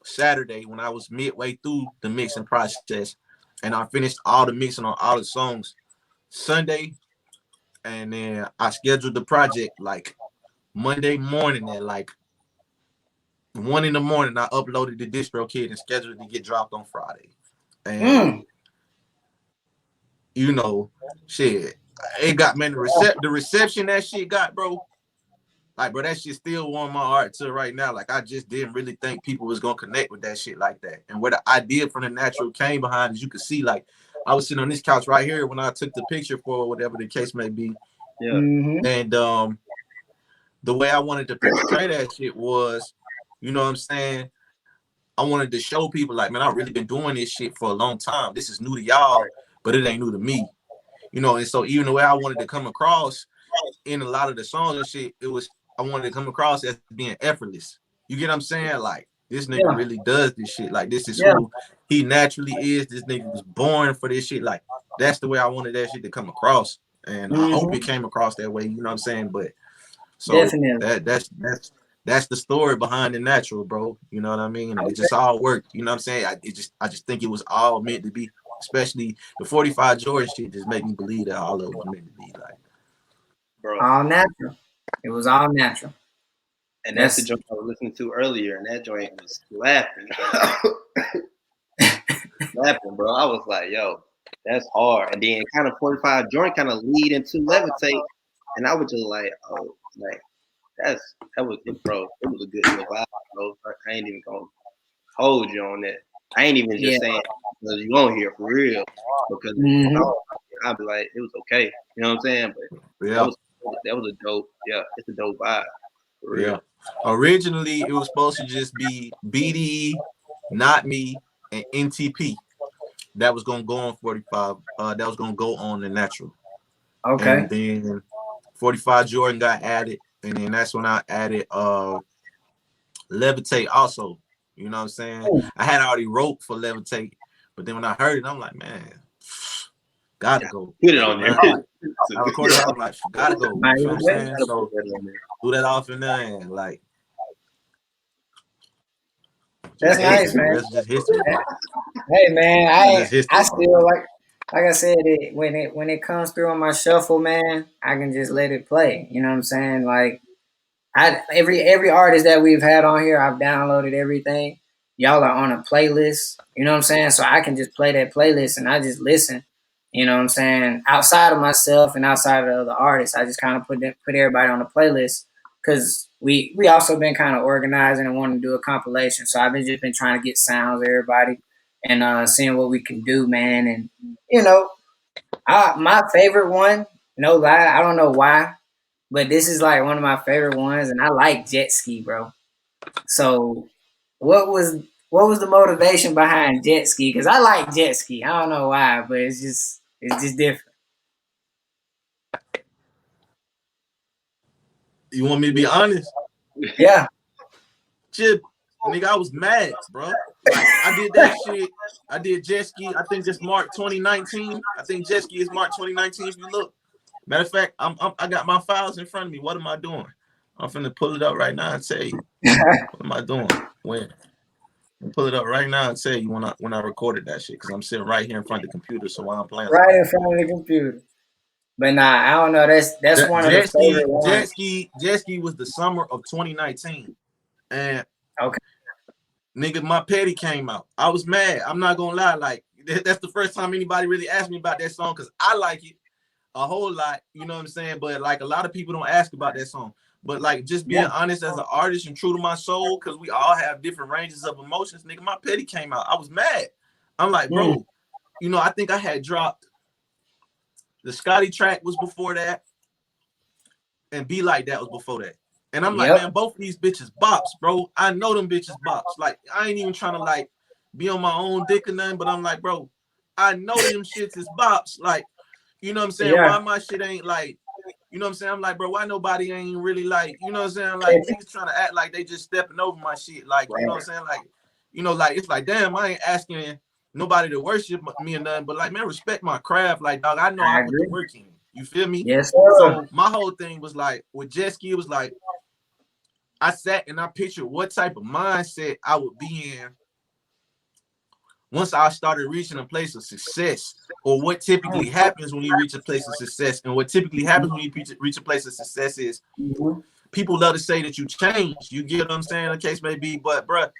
Saturday when I was midway through the mixing process. And I finished all the mixing on all the songs Sunday. And then I scheduled the project like Monday morning at like 1 a.m. I uploaded the distro kit and scheduled it to get dropped on Friday. And shit, it got, man, the reception that shit got, bro. Like, bro, that shit still warm my heart to right now. Like, I just didn't really think people was gonna connect with that shit like that. And where the idea from The Natural came behind, as you could see, like, I was sitting on this couch right here when I took the picture for whatever the case may be. Yeah. And the way I wanted to portray that shit was, you know what I'm saying? I wanted to show people, like, man, I've really been doing this shit for a long time. This is new to y'all, but it ain't new to me. And so even the way I wanted to come across in a lot of the songs and shit, I wanted to come across as being effortless. You get what I'm saying? Like, this nigga really does this shit. Like, this is who he naturally is. This nigga was born for this shit. Like, that's the way I wanted that shit to come across. And I hope it came across that way, you know what I'm saying? But so that's the story behind The Natural, bro. You know what I mean? And it just all worked. You know what I'm saying? I just think it was all meant to be. Especially the 45 Jordan shit just made me believe that all of it was meant to be, like, bro. All natural. It was all natural. And that's the joint I was listening to earlier, and that joint was slapping. Slapping, bro. I was like, yo, that's hard. And then kind of 45 joint kind of lead into Levitate. And I was just like, oh, like, that was it, bro. It was a good vibe, bro. I ain't even gonna hold you on that. I ain't even just saying because you on here for real. Because I'd be like, it was okay. You know what I'm saying? But that was a dope, it's a dope vibe. For real. Yeah. Originally, it was supposed to just be BDE, Not Me, and NTP. That was gonna go on 45. That was gonna go on The Natural. Okay. And then 45 Jordan got added, and then that's when I added Levitate also. You know what I'm saying? I had already wrote for Levitate, but then when I heard it, I'm like, man, gotta go. Put it on there. I recorded it, I'm like, gotta go. You know what I'm saying? So do that off in there and like. That's nice, man. That's just history. Hey, man, I still like I said, when it comes through on my shuffle, man, I can just let it play. You know what I'm saying? Like every artist that we've had on here, I've downloaded everything. Y'all are on a playlist. You know what I'm saying? So I can just play that playlist and I just listen. You know what I'm saying? Outside of myself and outside of the artists, I just kind of put everybody on a playlist because we also been kind of organizing and wanting to do a compilation. So I've just been trying to get sounds of everybody and seeing what we can do, man. And you know, my favorite one, no lie, I don't know why, but this is like one of my favorite ones, and I like Jet Ski, bro. So, what was the motivation behind Jet Ski? Because I like Jet Ski. I don't know why, but it's just different. You want me to be honest? Yeah. Chip, nigga, I was mad, bro. Like, I did that shit. I did Jet Ski. I think this March 2019. I think Jet Ski is March 2019. If you look, matter of fact, I got my files in front of me. What am I doing? I'm finna pull it up right now and tell you. What am I doing? When? I'll pull it up right now and tell you when I recorded that shit because I'm sitting right here in front of the computer. So while I'm playing, right in front of the computer. But nah, I don't know. That's one of the favorite ones. Jet Ski was the summer of 2019, and okay, nigga, my petty came out. I was mad. I'm not gonna lie. Like that's the first time anybody really asked me about that song because I like it a whole lot. You know what I'm saying? But like a lot of people don't ask about that song. But like just being honest as an artist and true to my soul, because we all have different ranges of emotions. Nigga, my petty came out. I was mad. I'm like, bro, you know, I think I had dropped. The Scotty track was before that, and Be Like That was before that. And I'm like, man, both of these bitches bops, bro. I know them bitches bops. Like, I ain't even trying to like be on my own dick or nothing, but I'm like, bro, I know them shits is bops. Like, you know what I'm saying? Why my shit ain't like, you know what I'm saying? I'm like, bro, why nobody ain't really like, you know what I'm saying? Like, niggas trying to act like they just stepping over my shit. Like, you know what I'm saying? Like, you know, like, it's like, damn, I ain't asking nobody to worship me or nothing, but like, man, respect my craft. Like, dog, I know I put the work in. You feel me? Yes, sir. So my whole thing was like, with Jet Ski, it was like, I sat and I pictured what type of mindset I would be in once I started reaching a place of success, or what typically happens when you reach a place of success. And what typically happens when you reach a place of success is people love to say that you change. You get what I'm saying? The case may be, but bruh,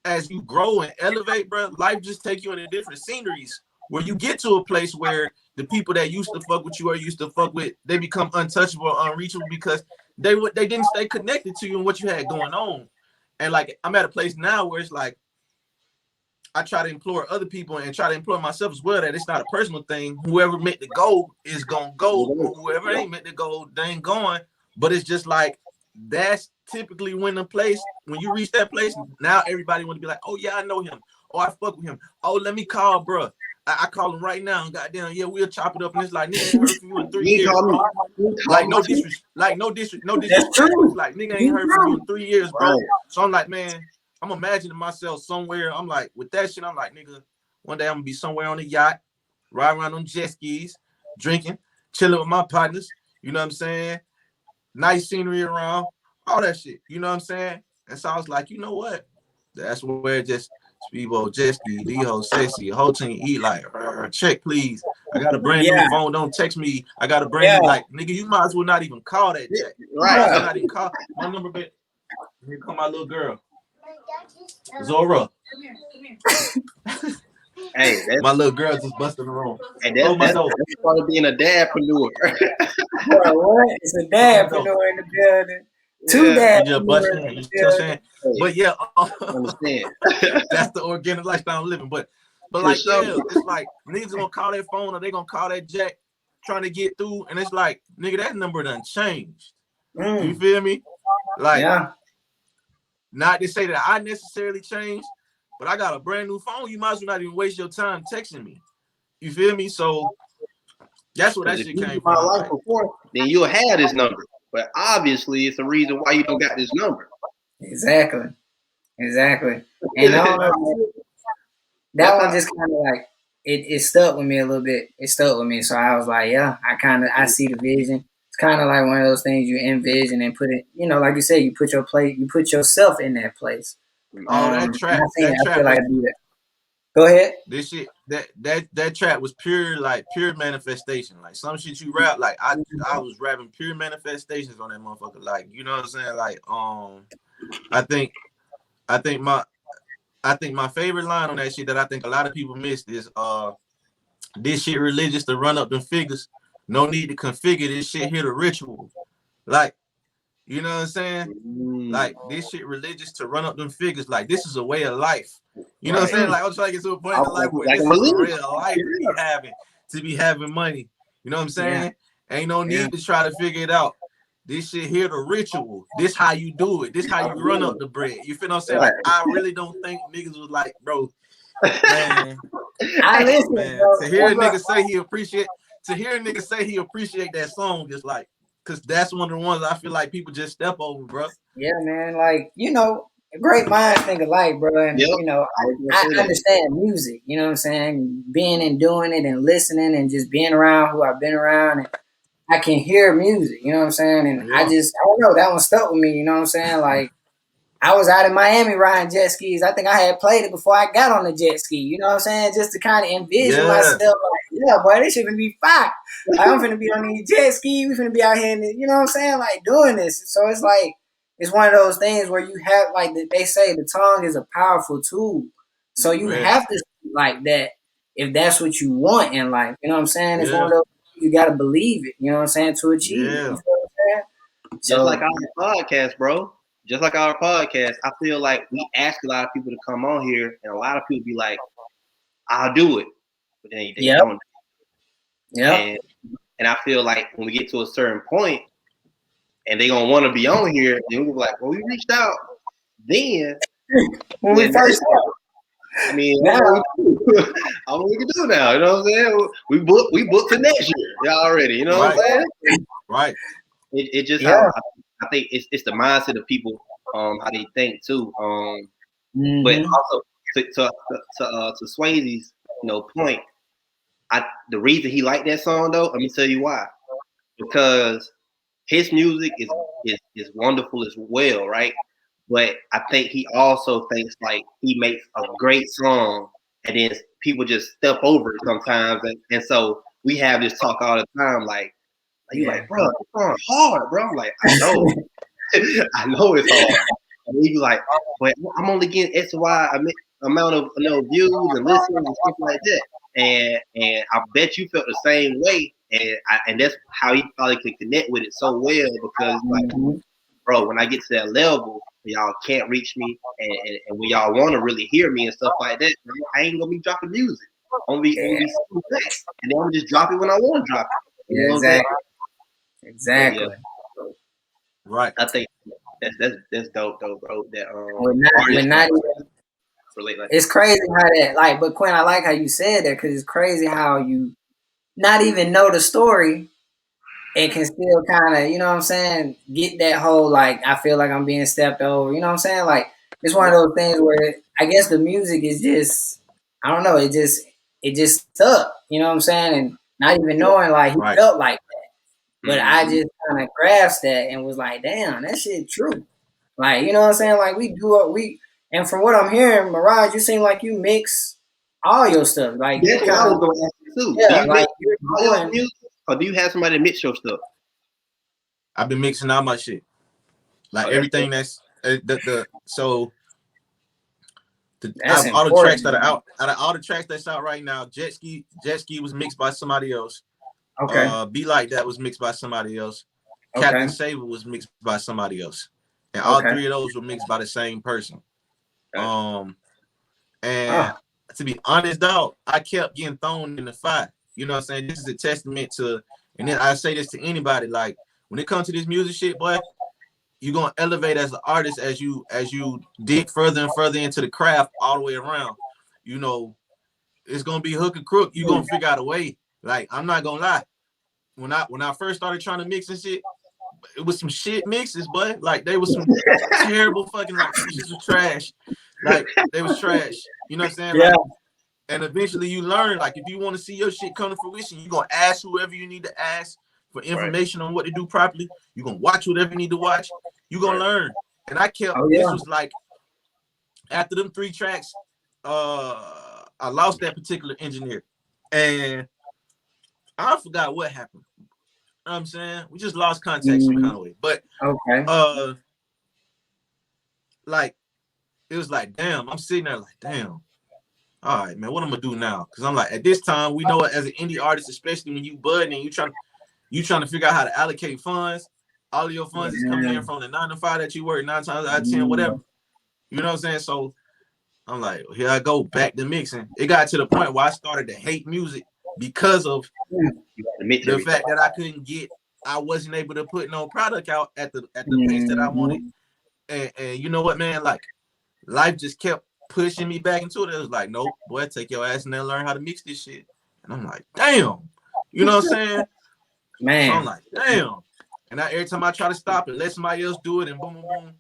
as you grow and elevate, bro, life just take you into different sceneries where you get to a place where the people that used to fuck with you or used to fuck with, they become untouchable or unreachable because they didn't stay connected to you and what you had going on. And like, I'm at a place now where it's like, I try to implore other people and try to implore myself as well that it's not a personal thing. Whoever meant to go is gonna go. Whoever ain't meant to go, they ain't going. But it's just like, that's typically when you reach that place, now everybody want to be like, oh yeah, I know him. Oh, I fuck with him. Oh, let me call, bro. I call him right now. Goddamn, yeah, we'll chop it up. And it's like, nigga ain't heard from you in 3 years, bro. Like no disrespect. Like nigga ain't heard from you in 3 years, bro. So I'm like, man, I'm imagining myself somewhere. I'm like, with that shit, I'm like, nigga, one day I'm gonna be somewhere on a yacht, ride around on jet skis, drinking, chilling with my partners. You know what I'm saying? Nice scenery around, all that shit. You know what I'm saying? And so I was like, you know what? That's where just Speedboat, jet ski, D-Ho, sexy, whole team eat like, check please. I got a brand new phone. Don't text me. I got a brand new, like, nigga, you might as well not even call that check. Right. Not even call my number, but here come my little girl. Zora. Hey, my little girl just busted the room. And that's part of being a dadpreneur. What? It's a dadpreneur in the building. Two dadpreneurs. You know what I'm saying? But yeah, understand. That's the organic lifestyle I'm living. But like, yeah, it's like niggas gonna call that phone or they gonna call that jack trying to get through, and it's like, nigga, that number done changed. You feel me? Like, not to say that I necessarily changed, but I got a brand new phone. You might as well not even waste your time texting me. You feel me? So that's what that shit came from. Life before, then you'll have this number. But obviously, it's the reason why you don't got this number. Exactly. Exactly. And I don't know, that one just kind of like it stuck with me a little bit. It stuck with me, so I was like, yeah, I see the vision. It's kind of like one of those things you envision and put it, like you said, you put yourself in that place. Oh, I track feel like was I do that. Go ahead. this shit. That track was pure manifestation. Like some shit you rap, like I was rapping pure manifestations on that motherfucker. Like you know what I'm saying? Like I think I think my favorite line on that shit that I think a lot of people missed is this shit religious to run up them figures. No need to configure this shit here to ritual. Like, you know what I'm saying? Like this shit religious to run up them figures. Like this is a way of life. You know what I'm saying? Like I'm trying to get to a point in life where this is a real life to be having money. You know what I'm saying? Ain't no need to try to figure it out. This shit here the ritual. This how you do it. This how you run up the bread. You feel what I'm saying? Like I really don't think niggas was like, bro, man. I listen, man. Bro. To hear a nigga say he appreciate that song, just like, cause that's one of the ones I feel like people just step over, bro. Yeah, man. Like great minds think alike, bro. And I understand music. You know what I'm saying? Being and doing it and listening and just being around who I've been around, and I can hear music. You know what I'm saying? And I don't know, that one stuck with me. You know what I'm saying? Like I was out in Miami riding jet skis. I think I had played it before I got on the jet ski. You know what I'm saying? Just to kind of envision myself. Like, boy, this shit gonna be fire. Like, I'm finna be on these jet skis. We finna be out here, you know what I'm saying? Like doing this. So it's like it's one of those things where you have, like they say, the tongue is a powerful tool. So you have to like that if that's what you want in life. You know what I'm saying? It's one of those you gotta believe it. You know what I'm saying? To achieve it. You know what I'm saying? Just like our podcast, bro. Just like our podcast, I feel like we ask a lot of people to come on here, and a lot of people be like, "I'll do it," but then they don't. Yeah. And I feel like when we get to a certain point, and they gonna want to be on here, then we'll be like, "Well, we reached out." Then when we first I mean, I don't know what we can do now. You know what I'm saying? We booked for next year already. You know what I'm saying? Right. It just I think it's the mindset of people, how they think too. But also to Swayze's point, the reason he liked that song though, let me tell you why. Because his music is wonderful as well, right? But I think he also thinks like he makes a great song, and then people just step over it sometimes, and so we have this talk all the time, like you like, bro, it's song hard, bro. I'm like, I know. I know it's hard. And he's like, but I'm only getting X, Y amount of views and listens and stuff like that. And I bet you felt the same way. And that's how he probably can connect with it so well, because like, bro, when I get to that level, y'all can't reach me, and when y'all want to really hear me and stuff like that, I ain't gonna be dropping music. I'm gonna be and then I'm gonna just drop it when I want to drop it. You know exactly. Right. I think that's dope though, bro. That relate like it's crazy how that, like, but Quinn, I like how you said that, because it's crazy how you not even know the story and can still kind of, you know what I'm saying, get that whole, like, I feel like I'm being stepped over. You know what I'm saying? Like, it's one of those things where I guess the music is just, I don't know, it just stuck. You know what I'm saying? And not even knowing, like, he felt like that. But I just kind of grasped that and was like, damn, that shit true. Like, you know what I'm saying? Like, and from what I'm hearing, Miroj, you seem like you mix all your stuff. Like, that's what I was going to ask you too. Yeah, do you like all your music, or do you have somebody mix your stuff? I've been mixing all my shit, like everything that's all the tracks that are out. Out of all the tracks that's out right now, Jet Ski was mixed by somebody else. Okay. Be Like That was mixed by somebody else. Captain Saver was mixed by somebody else, and all three of those were mixed by the same person. And to be honest, dog, I kept getting thrown in the fire. You know what I'm saying? This is a testament to, and then I say this to anybody, like, when it comes to this music shit, boy, you're gonna elevate as an artist as you dig further and further into the craft all the way around. You know, it's gonna be hook and crook. You're gonna figure out a way. Like, I'm not gonna lie. When I first started trying to mix and shit, it was some shit mixes, but like they was some terrible fucking like some shit was trash. Like they was trash. You know what I'm saying? Yeah. Like, and eventually you learn, like, if you want to see your shit come to fruition, you're gonna ask whoever you need to ask for information on what to do properly. You're gonna watch whatever you need to watch. You're gonna learn. And I kept this was like after them 3 tracks, I lost that particular engineer. And I forgot what happened. You know what I'm saying? We just lost contact some kind of way. But like it was like, damn, I'm sitting there like, damn. All right, man, what I'm gonna do now? Because I'm like, at this time, we know it as an indie artist, especially when you budding and you trying to figure out how to allocate funds. All of your funds is coming in from the 9 to 5 that you work 9 times out of 10, whatever. You know what I'm saying? So I'm like, here I go, back to mixing. It got to the point where I started to hate music because of the fact that I wasn't able to put no product out at the pace that I wanted. And you know what, man? Like, life just kept pushing me back into it. It was like, nope, boy, take your ass in there and learn how to mix this shit. And I'm like, damn. You know what I'm saying? Man. So I'm like, damn. And every time I try to stop it, let somebody else do it, and boom, boom, boom.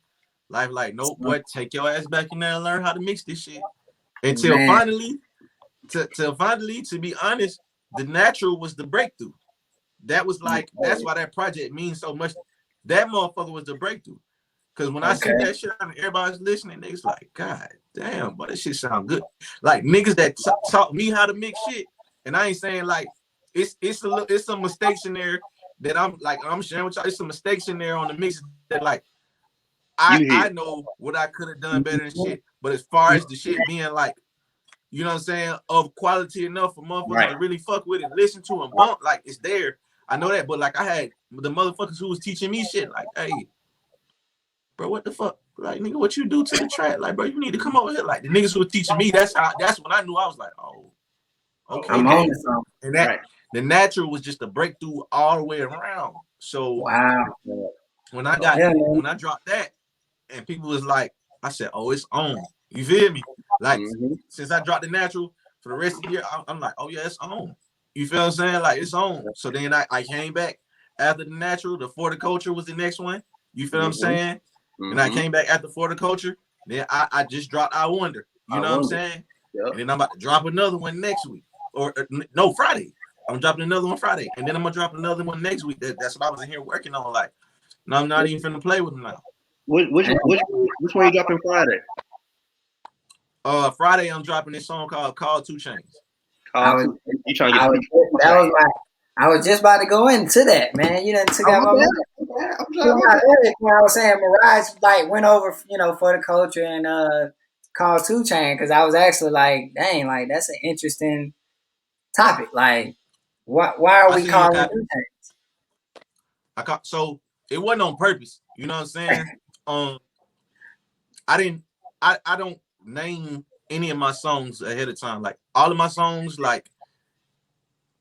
Life like, nope, boy, take your ass back in there and learn how to mix this shit. Until finally, to be honest, the natural was the breakthrough. That was like, that's why that project means so much. That motherfucker was the breakthrough. Because when I see that shit and everybody's listening, niggas like, God damn, but this shit sound good. Like niggas that taught me how to mix shit, and I ain't saying like it's some mistakes in there that I'm sharing with y'all. It's some mistakes in there on the mix that like I know what I could have done better and shit. But as far as the shit being like, you know what I'm saying, of quality enough for motherfuckers to really fuck with it, listen to and bump, like it's there. I know that, but like I had the motherfuckers who was teaching me shit, like, hey, bro, what the fuck? Like, nigga, what you do to the track? Like, bro, you need to come over here. Like, the niggas who was teaching me, that's when I knew. I was like, oh, okay. I'm on to something. And that the natural was just a breakthrough all the way around. So when I dropped that, and people was like, I said, oh, it's on. You feel me? Like, since I dropped the natural for the rest of the year, I'm like, oh yeah, it's on. You feel what I'm saying? Like, it's on. So then I came back after the natural. The Horticulture was the next one. You feel what I'm saying? And I came back after Horticulture. Then I just dropped I Wonder. You know what I'm saying? Yep. And then I'm about to drop another one next week. Or no, Friday. I'm dropping another one Friday. And then I'm gonna drop another one next week. That's what I was in here working on. Like, and I'm not even finna play with them now. Which one you dropping Friday? Friday I'm dropping this song called 2 Chainz. You trying to get I was just about to go into that, man. You done took out my mind. I was saying Miroj like went over, you know, for the culture and called 2 Chainz because I was actually like, dang, like that's an interesting topic. Like, why are we calling 2 Chainz? So it wasn't on purpose. You know what I'm saying? I don't name any of my songs ahead of time. Like all of my songs, like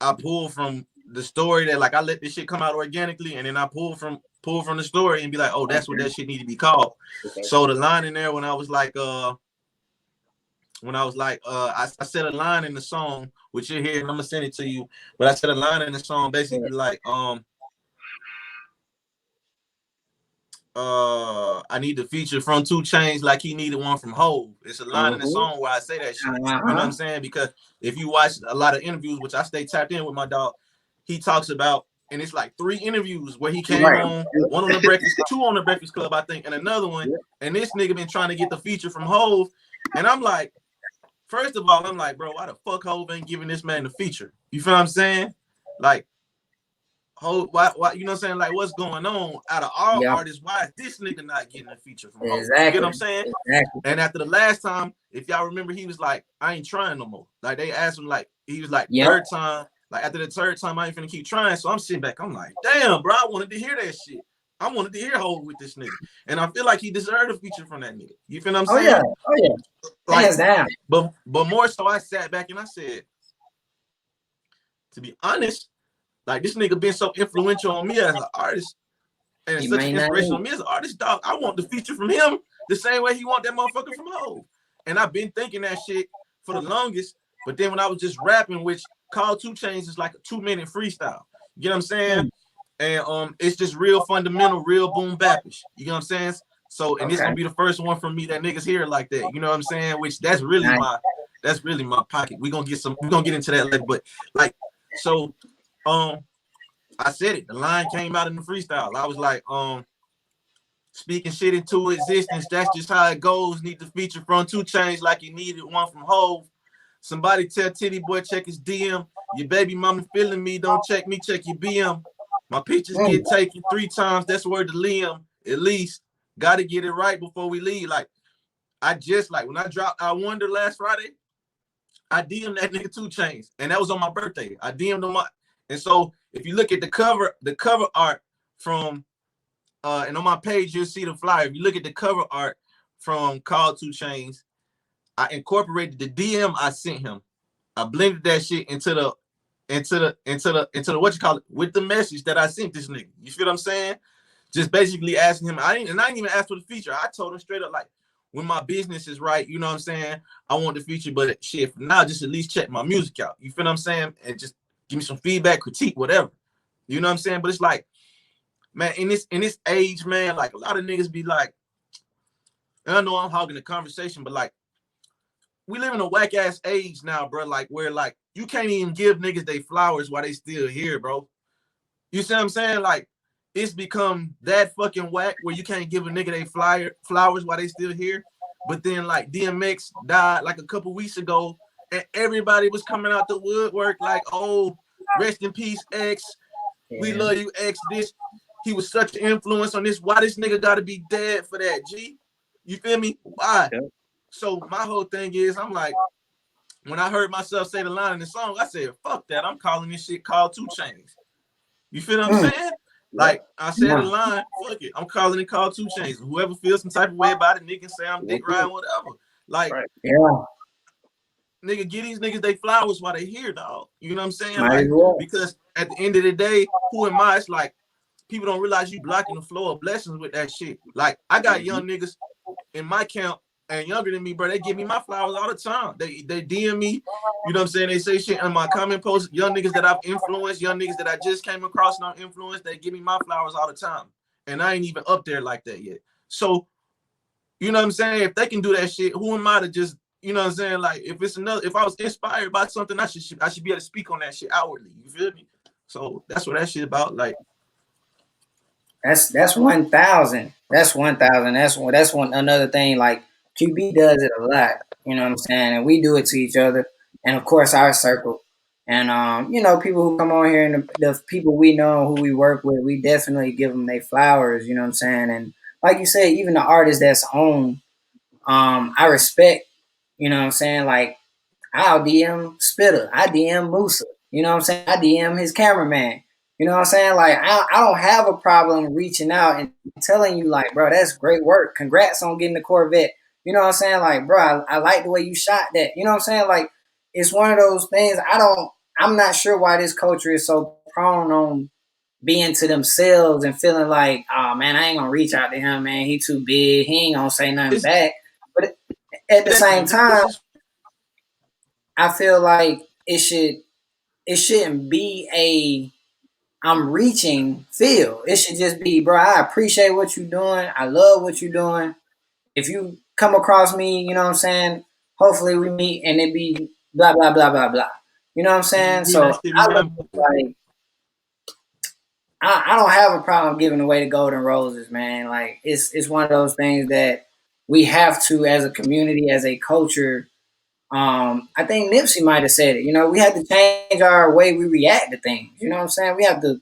I pull from the story that like I let this shit come out organically, and then I pull from the story and be like, oh, that's what that shit need to be called. So the line in there when I was like I said a line in the song, which you're here, and I'm gonna send it to you. But I said a line in the song basically like I need the feature from 2 Chainz like he needed one from Hov. It's a line in the song where I say that shit. You know what I'm saying? Because if you watch a lot of interviews, which I stay tapped in with my dog, he talks about, and it's like 3 interviews where he came on, 1 on the Breakfast, 2 on the Breakfast Club, I think, and another one. And this nigga been trying to get the feature from Hov. And I'm like, first of all, I'm like, bro, why the fuck Hov ain't giving this man the feature? You feel what I'm saying? Like, Hov, why, you know what I'm saying? Like, what's going on out of all artists? Why is this nigga not getting a feature from Hov? You get what I'm saying? Exactly. And after the last time, if y'all remember, he was like, I ain't trying no more. Like, they asked him, like, he was like, third time, like, after the 3rd time, I ain't finna keep trying. So I'm sitting back, I'm like, damn, bro, I wanted to hear that shit. I wanted to hear Hov with this nigga. And I feel like he deserved a feature from that nigga. You feel what I'm saying? Oh, yeah. Like, down. But more so, I sat back and I said, to be honest, like this nigga been so influential on me as an artist and such an inspiration on me as an artist, dog. I want the feature from him the same way he want that motherfucker from Hov. And I've been thinking that shit for the longest. But then when I was just rapping, which called 2 Chainz is like a 2-minute freestyle. You know what I'm saying? and it's just real fundamental, real boom bapish. You know what I'm saying? So, and this Okay. gonna be the first one from me that niggas hear like that. You know what I'm saying? Which that's really Nice. my pocket. We're gonna get into that later. But like, so I said it. The line came out in the freestyle. I was like, speaking shit into existence. That's just how it goes. Need to feature from 2 Chainz like you needed one from Hove. Somebody tell Titty Boy check his DM. Your baby mama feeling me. Don't check me, check your BM. My pictures get taken 3 times. That's word to Liam. At least gotta get it right before we leave. Like I just like when I dropped I Wonder last Friday, I DM'd that nigga 2 Chainz, and that was on my birthday. I DM'd him, and so if you look at the cover art from and on my page you'll see the flyer. If you look at the cover art from Call 2 Chainz, I incorporated the DM I sent him. I blended that shit into the what you call it with the message that I sent this nigga. You feel what I'm saying? Just basically asking him. I didn't even ask for the feature. I told him straight up like, when my business is right, you know what I'm saying? I want the feature, but shit, for now, just at least check my music out. You feel what I'm saying? And just give me some feedback, critique, whatever. You know what I'm saying? But it's like, man, in this age, man, like a lot of niggas be like, and I know I'm hogging the conversation, but like, we live in a whack ass age now, bro. Like where like you can't even give niggas they flowers while they still here, bro. You see what I'm saying? Like it's become that fucking whack where you can't give a nigga they flowers while they still here. But then like DMX died like a couple weeks ago, and everybody was coming out the woodwork like, oh, rest in peace, X. We love you, X. This he was such an influence on this. Why this nigga gotta be dead for that, G? You feel me? Why? Yeah. So my whole thing is, I'm like, when I heard myself say the line in the song, I said, fuck that. I'm calling this shit Call 2 Chainz. You feel what I'm saying? Like, I said the line, fuck it. I'm calling it Call 2 Chainz. Whoever feels some type of way about it, nigga can say I'm dick riding, whatever. Like, nigga, give these niggas they flowers while they here, dog. You know what I'm saying? Like, because at the end of the day, who am I? It's like, people don't realize you blocking the flow of blessings with that shit. Like, I got young niggas in my camp and younger than me, bro. They give me my flowers all the time. They DM me, you know what I'm saying? They say shit on my comment posts. Young niggas that I've influenced, young niggas that I just came across and I'm influenced, they give me my flowers all the time. And I ain't even up there like that yet. So, you know what I'm saying? If they can do that shit, who am I to just, you know what I'm saying? Like, if I was inspired by something, I should be able to speak on that shit outwardly. You feel me? So that's what that shit about. Like, that's 1,000. That's 1,000. That's one another thing. Like QB does it a lot. You know what I'm saying? And we do it to each other, and of course our circle. And you know, people who come on here and the people we know who we work with, we definitely give them their flowers. You know what I'm saying? And like you said, even the artist that's on, I respect. You know what I'm saying? Like I'll DM Spitter, I DM Musa. You know what I'm saying? I DM his cameraman. You know what I'm saying? Like I don't have a problem reaching out and telling you like, bro, that's great work. Congrats on getting the Corvette. You know what I'm saying? Like, bro, I like the way you shot that. You know what I'm saying? Like, it's one of those things. I'm not sure why this culture is so prone on being to themselves and feeling like, oh man, I ain't gonna reach out to him, man. He too big. He ain't gonna say nothing back. But at the same time, I feel like it shouldn't be a I'm reaching feel. It should just be, bro, I appreciate what you're doing. I love what you're doing. If you come across me, you know what I'm saying? Hopefully we meet and it be blah, blah, blah, blah, blah. You know what I'm saying? So I look like I don't have a problem giving away the golden roses, man. Like it's one of those things that we have to as a community, as a culture. I think Nipsey might have said it. You know, we have to change our way we react to things. You know what I'm saying? We have to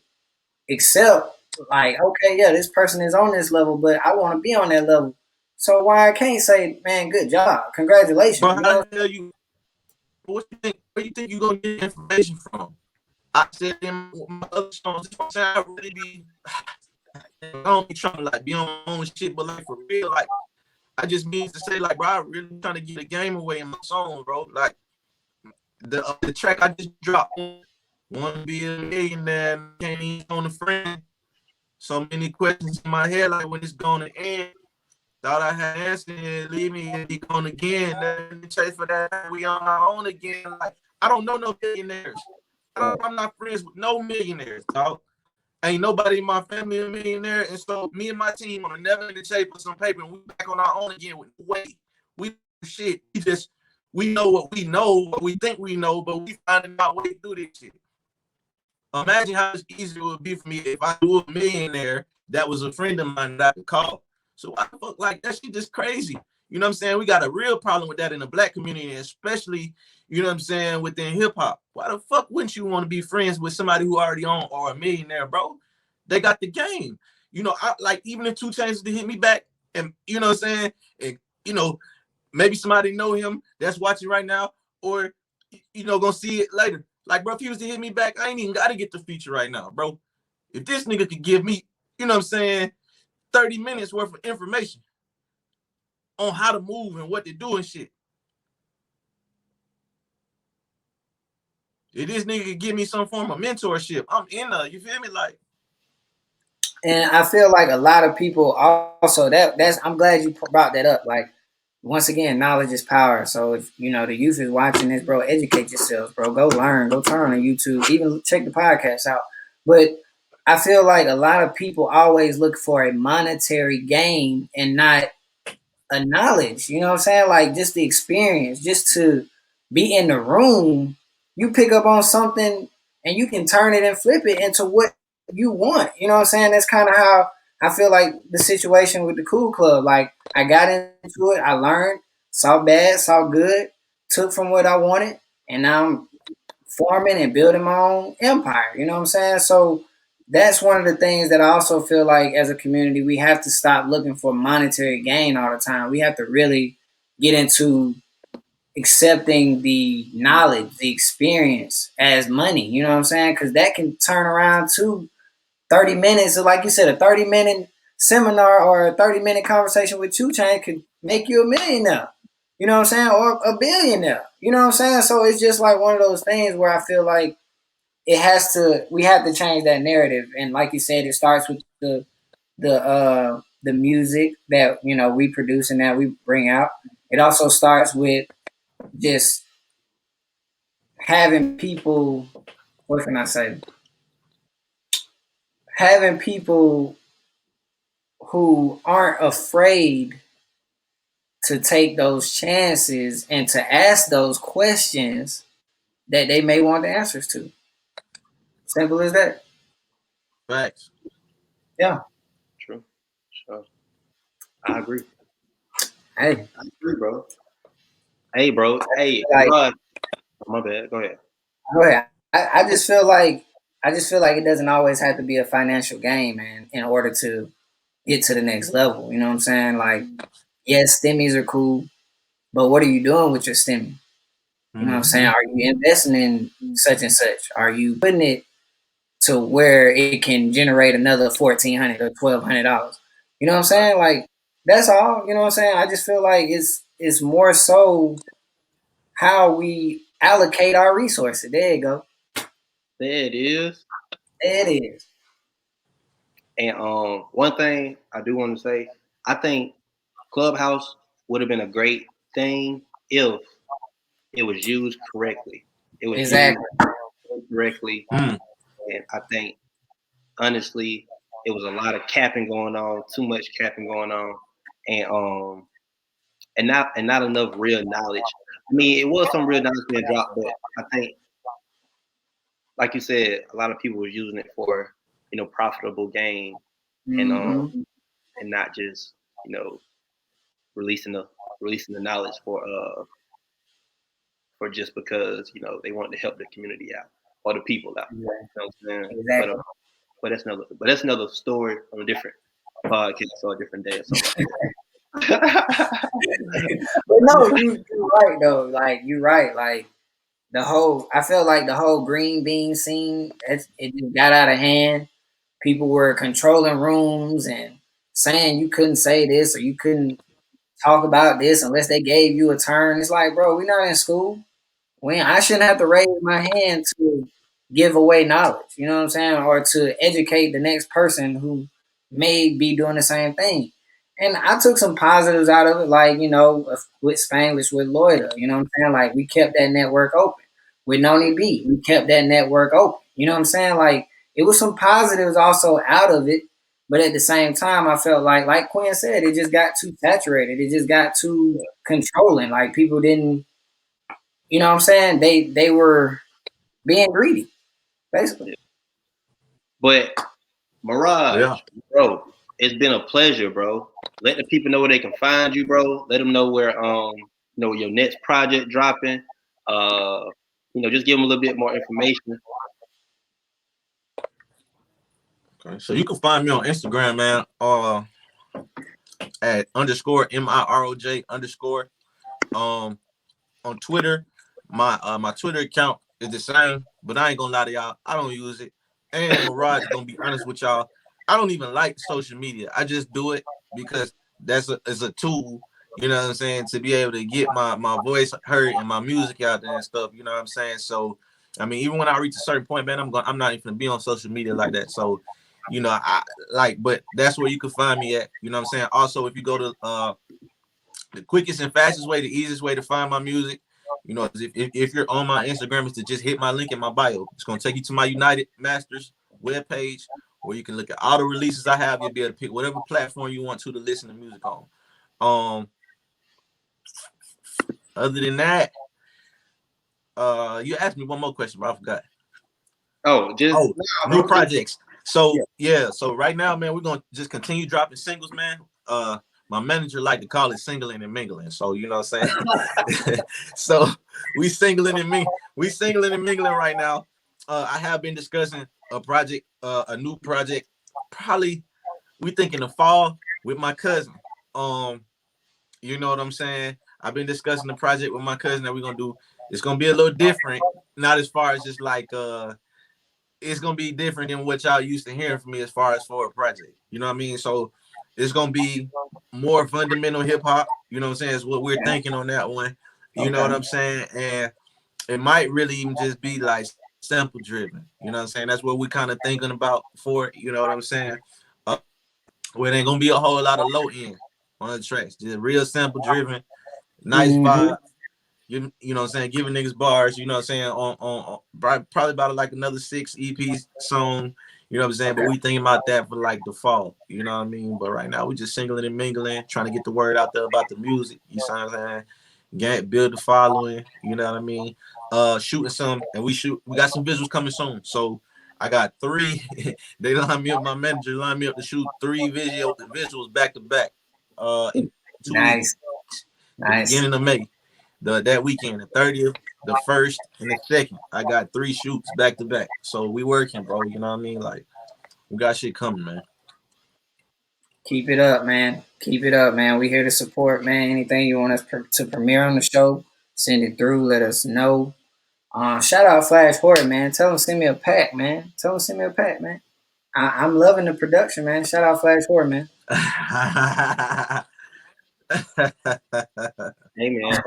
accept, like, okay, yeah, this person is on this level, but I want to be on that level. So why I can't say, man, good job, congratulations. Bro, you know? how the hell you? Where you think you gonna get information from? I said in my other songs, I really be. I don't be trying to like be on my own shit, but like for real, like I just mean to say, like, bro, I really trying to get a game away in my song, bro. Like the track I just dropped, wanna be a millionaire, can't even on a friend. So many questions in my head, like when it's gonna end. Thought I had answered, leave me and be gone again. Then chase for that, we on our own again. Like I don't know no millionaires. I'm not friends with no millionaires, dog. Ain't nobody in my family a millionaire, and so me and my team on a never in the shape of some paper, and we back on our own again with no weight. We shit. We know what we know, what we think we know, but we finding out way to do this shit. Imagine how much easier it would be for me if I knew a millionaire that was a friend of mine that I could call. So why the fuck, like, that shit just crazy. You know what I'm saying? We got a real problem with that in the black community, especially, you know what I'm saying, within hip hop. Why the fuck wouldn't you want to be friends with somebody who already own or a millionaire, bro? They got the game. You know, I like, even if 2 Chainz to hit me back, and you know what I'm saying, and you know, maybe somebody know him that's watching right now, or you know, gonna see it later. Like, bro, if he was to hit me back, I ain't even gotta get the feature right now, bro. If this nigga could give me, you know what I'm saying, 30 minutes worth of information on how to move and what to do and shit. If this nigga could give me some form of mentorship, I'm in there, you feel me? Like, and I feel like a lot of people also that's I'm glad you brought that up. Like, once again, knowledge is power. So if you know the youth is watching this, bro, educate yourselves, bro. Go learn, go turn on YouTube, even check the podcast out. But I feel like a lot of people always look for a monetary gain and not a knowledge. You know what I'm saying? Like, just the experience, just to be in the room, you pick up on something and you can turn it and flip it into what you want. You know what I'm saying? That's kind of how I feel like the situation with the Cool Club. Like, I got into it, I learned, saw bad, saw good, took from what I wanted, and now I'm forming and building my own empire. You know what I'm saying? So that's one of the things that I also feel like as a community, we have to stop looking for monetary gain all the time. We have to really get into accepting the knowledge, the experience as money. You know what I'm saying? Because that can turn around to 30 minutes. So like you said, a 30-minute seminar or a 30-minute conversation with 2 Chainz could make you a millionaire. You know what I'm saying? Or a billionaire. You know what I'm saying? So it's just like one of those things where I feel like we have to change that narrative. And like you said, it starts with the music that, you know, we produce and that we bring out. It also starts with just having people, what can I say? Having people who aren't afraid to take those chances and to ask those questions that they may want the answers to. Simple as that. facts. Yeah. True. Sure. I agree. Hey. I agree, bro. Hey, bro. Hey, Like, my bad. Go ahead. go ahead. I just feel like it doesn't always have to be a financial gain, man, in order to get to the next level. You know what I'm saying? Like, yes, stimmies are cool, but what are you doing with your stimmy? You know what I'm saying? Are you investing in such and such? Are you putting it to where it can generate another $1,400 or $1,200? You know what I'm saying? Like, that's all. You know what I'm saying? I just feel like it's more so how we allocate our resources. There you go. There it is. There it is. And one thing I do want to say, I think Clubhouse would have been a great thing if it was used correctly. It was Exactly. used correctly, and I think honestly, it was a lot of capping going on, too much capping going on, and not enough real knowledge. I mean, it was some real knowledge being dropped, but I think, like you said, a lot of people were using it for, you know, profitable gain, and not just, you know, releasing the knowledge for just because, you know, they wanted to help the community out or the people out. You know what I'm saying? Exactly. But that's another story on a different podcast or a different day or something. But no, you're right though. Like, you're right. Like, I felt like the whole green bean scene, it just got out of hand. People were controlling rooms and saying you couldn't say this or you couldn't talk about this unless they gave you a turn. It's like, bro, we're not in school. I shouldn't have to raise my hand to give away knowledge, you know what I'm saying? Or to educate the next person who may be doing the same thing. And I took some positives out of it, like, you know, with Spanglish, with Loida, you know what I'm saying? Like, we kept that network open. With Noni B, we kept that network open. You know what I'm saying? Like, it was some positives also out of it. But at the same time, I felt like Quinn said, it just got too saturated. It just got too controlling. Like people didn't, you know what I'm saying? They were being greedy, basically. But Miroj, Yeah. bro, it's been a pleasure, bro. Let the people know where they can find you, bro. Let them know where your next project dropping. Just give them a little bit more information. Okay. So you can find me on Instagram, man. At _MIROJ_. On Twitter, my Twitter account is the same, but I ain't gonna lie to y'all, I don't use it. And Miroj, gonna be honest with y'all, I don't even like social media. I just do it because it's a tool, you know what I'm saying, to be able to get my voice heard and my music out there and stuff, you know what I'm saying? So I mean, even when I reach a certain point, man, I'm not even gonna be on social media like that. So, but that's where you can find me at, you know what I'm saying? Also, if you go to the quickest and fastest way, the easiest way to find my music, if you're on my Instagram, is to just hit my link in my bio. It's gonna take you to my United Masters webpage, where you can look at all the releases I have. You'll be able to pick whatever platform you want to listen to music on. Other than that, you asked me one more question, but I forgot. New projects. So so right now, man, we're gonna just continue dropping singles, man. My manager like to call it singling and mingling. So you know what I'm saying? So we singling and mingling right now. I have been discussing a new project, probably we think in the fall with my cousin. You know what I'm saying? I've been discussing the project with my cousin that we're gonna do. It's gonna be a little different, not as far as just like it's gonna be different than what y'all used to hearing from me as far as for a project. You know what I mean? So it's gonna be more fundamental hip hop. You know what I'm saying? Is what we're thinking on that one. You know what I'm saying? And it might really even just be like sample driven. You know what I'm saying? That's what we're kind of thinking about for it. You know what I'm saying? Where it ain't gonna be a whole lot of low end on the tracks. Just real sample driven, nice vibe. You know what I'm saying? Giving niggas bars, you know what I'm saying, on probably about like another 6 EP song, you know what I'm saying? But we thinking about that for like the fall, you know what I mean? But right now we just singling and mingling, trying to get the word out there about the music, you know what I'm saying? Build the following, you know what I mean? Shooting some, and we got some visuals coming soon. So I got 3, they lined me up, my manager lined me up to shoot 3 visuals back to back in 2 weeks. The beginning of May. That weekend, the 30th, the 1st, and the 2nd. I got 3 shoots back to back. So we working, bro. You know what I mean? Like, we got shit coming, man. Keep it up, man. Keep it up, man. We here to support, man. Anything you want us to premiere on the show, send it through. Let us know. Shout out Flash Horton, man. Tell him send me a pack, man. I'm loving the production, man. Shout out Flash Horton, man. Hey, man.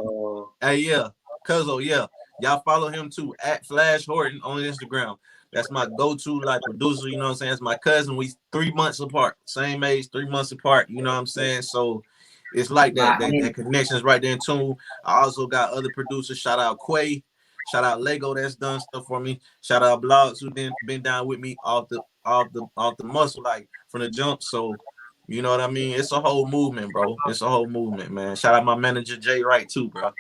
Hey, yeah. Cuzzo, yeah. Y'all follow him too, at Flash Horton on Instagram. That's my go-to like producer, you know what I'm saying? It's my cousin. We 3 months apart. Same age, 3 months apart, you know what I'm saying? So it's like that connection is right there in tune. I also got other producers. Shout out Quay. Shout out Lego that's done stuff for me. Shout out Blogs who been down with me off the muscle, like from the jump. So you know what I mean? It's a whole movement, bro. It's a whole movement, man. Shout out my manager Jay Wright too, bro.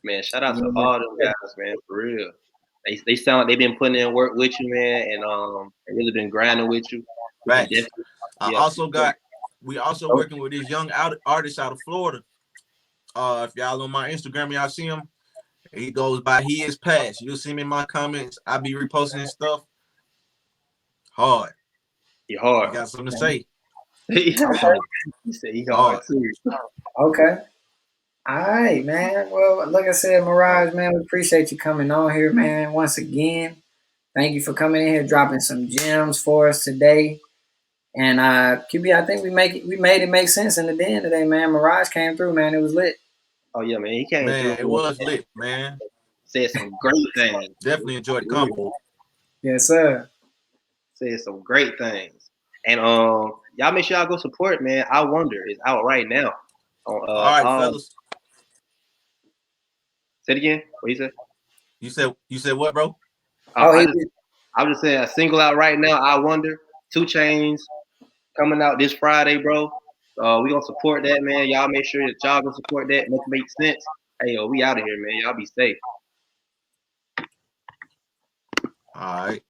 Man, shout out to all them guys, man, for real. They sound like they've been putting in work with you, man, and they really been grinding with you. Right. We also working with this young artist out of Florida. If y'all on my Instagram, y'all see him. He goes by He Is Pass. You'll see me in my comments. I be reposting his stuff. Hard. He hard. You got something to say? He said he hard too. Okay. All right, man. Well, like I said, Miroj, man, we appreciate you coming on here, man. Once again, thank you for coming in here, dropping some gems for us today. And QB, I think we made it make sense in the den today, man. Miroj came through, man. It was lit. Oh yeah, man. He came through. It was lit, man. Said some great things. Definitely enjoyed the convo. Yes, sir. Said some great things. And y'all make sure y'all go support, man. I Wonder is out right now. All right, fellas. Say it again. What you said? You said what, bro? Oh, I'm just saying a single out right now. I Wonder, 2 Chains coming out this Friday, bro. We gonna support that, man. Y'all make sure that y'all gonna support that. Make sense. Hey, yo, we out of here, man. Y'all be safe. All right.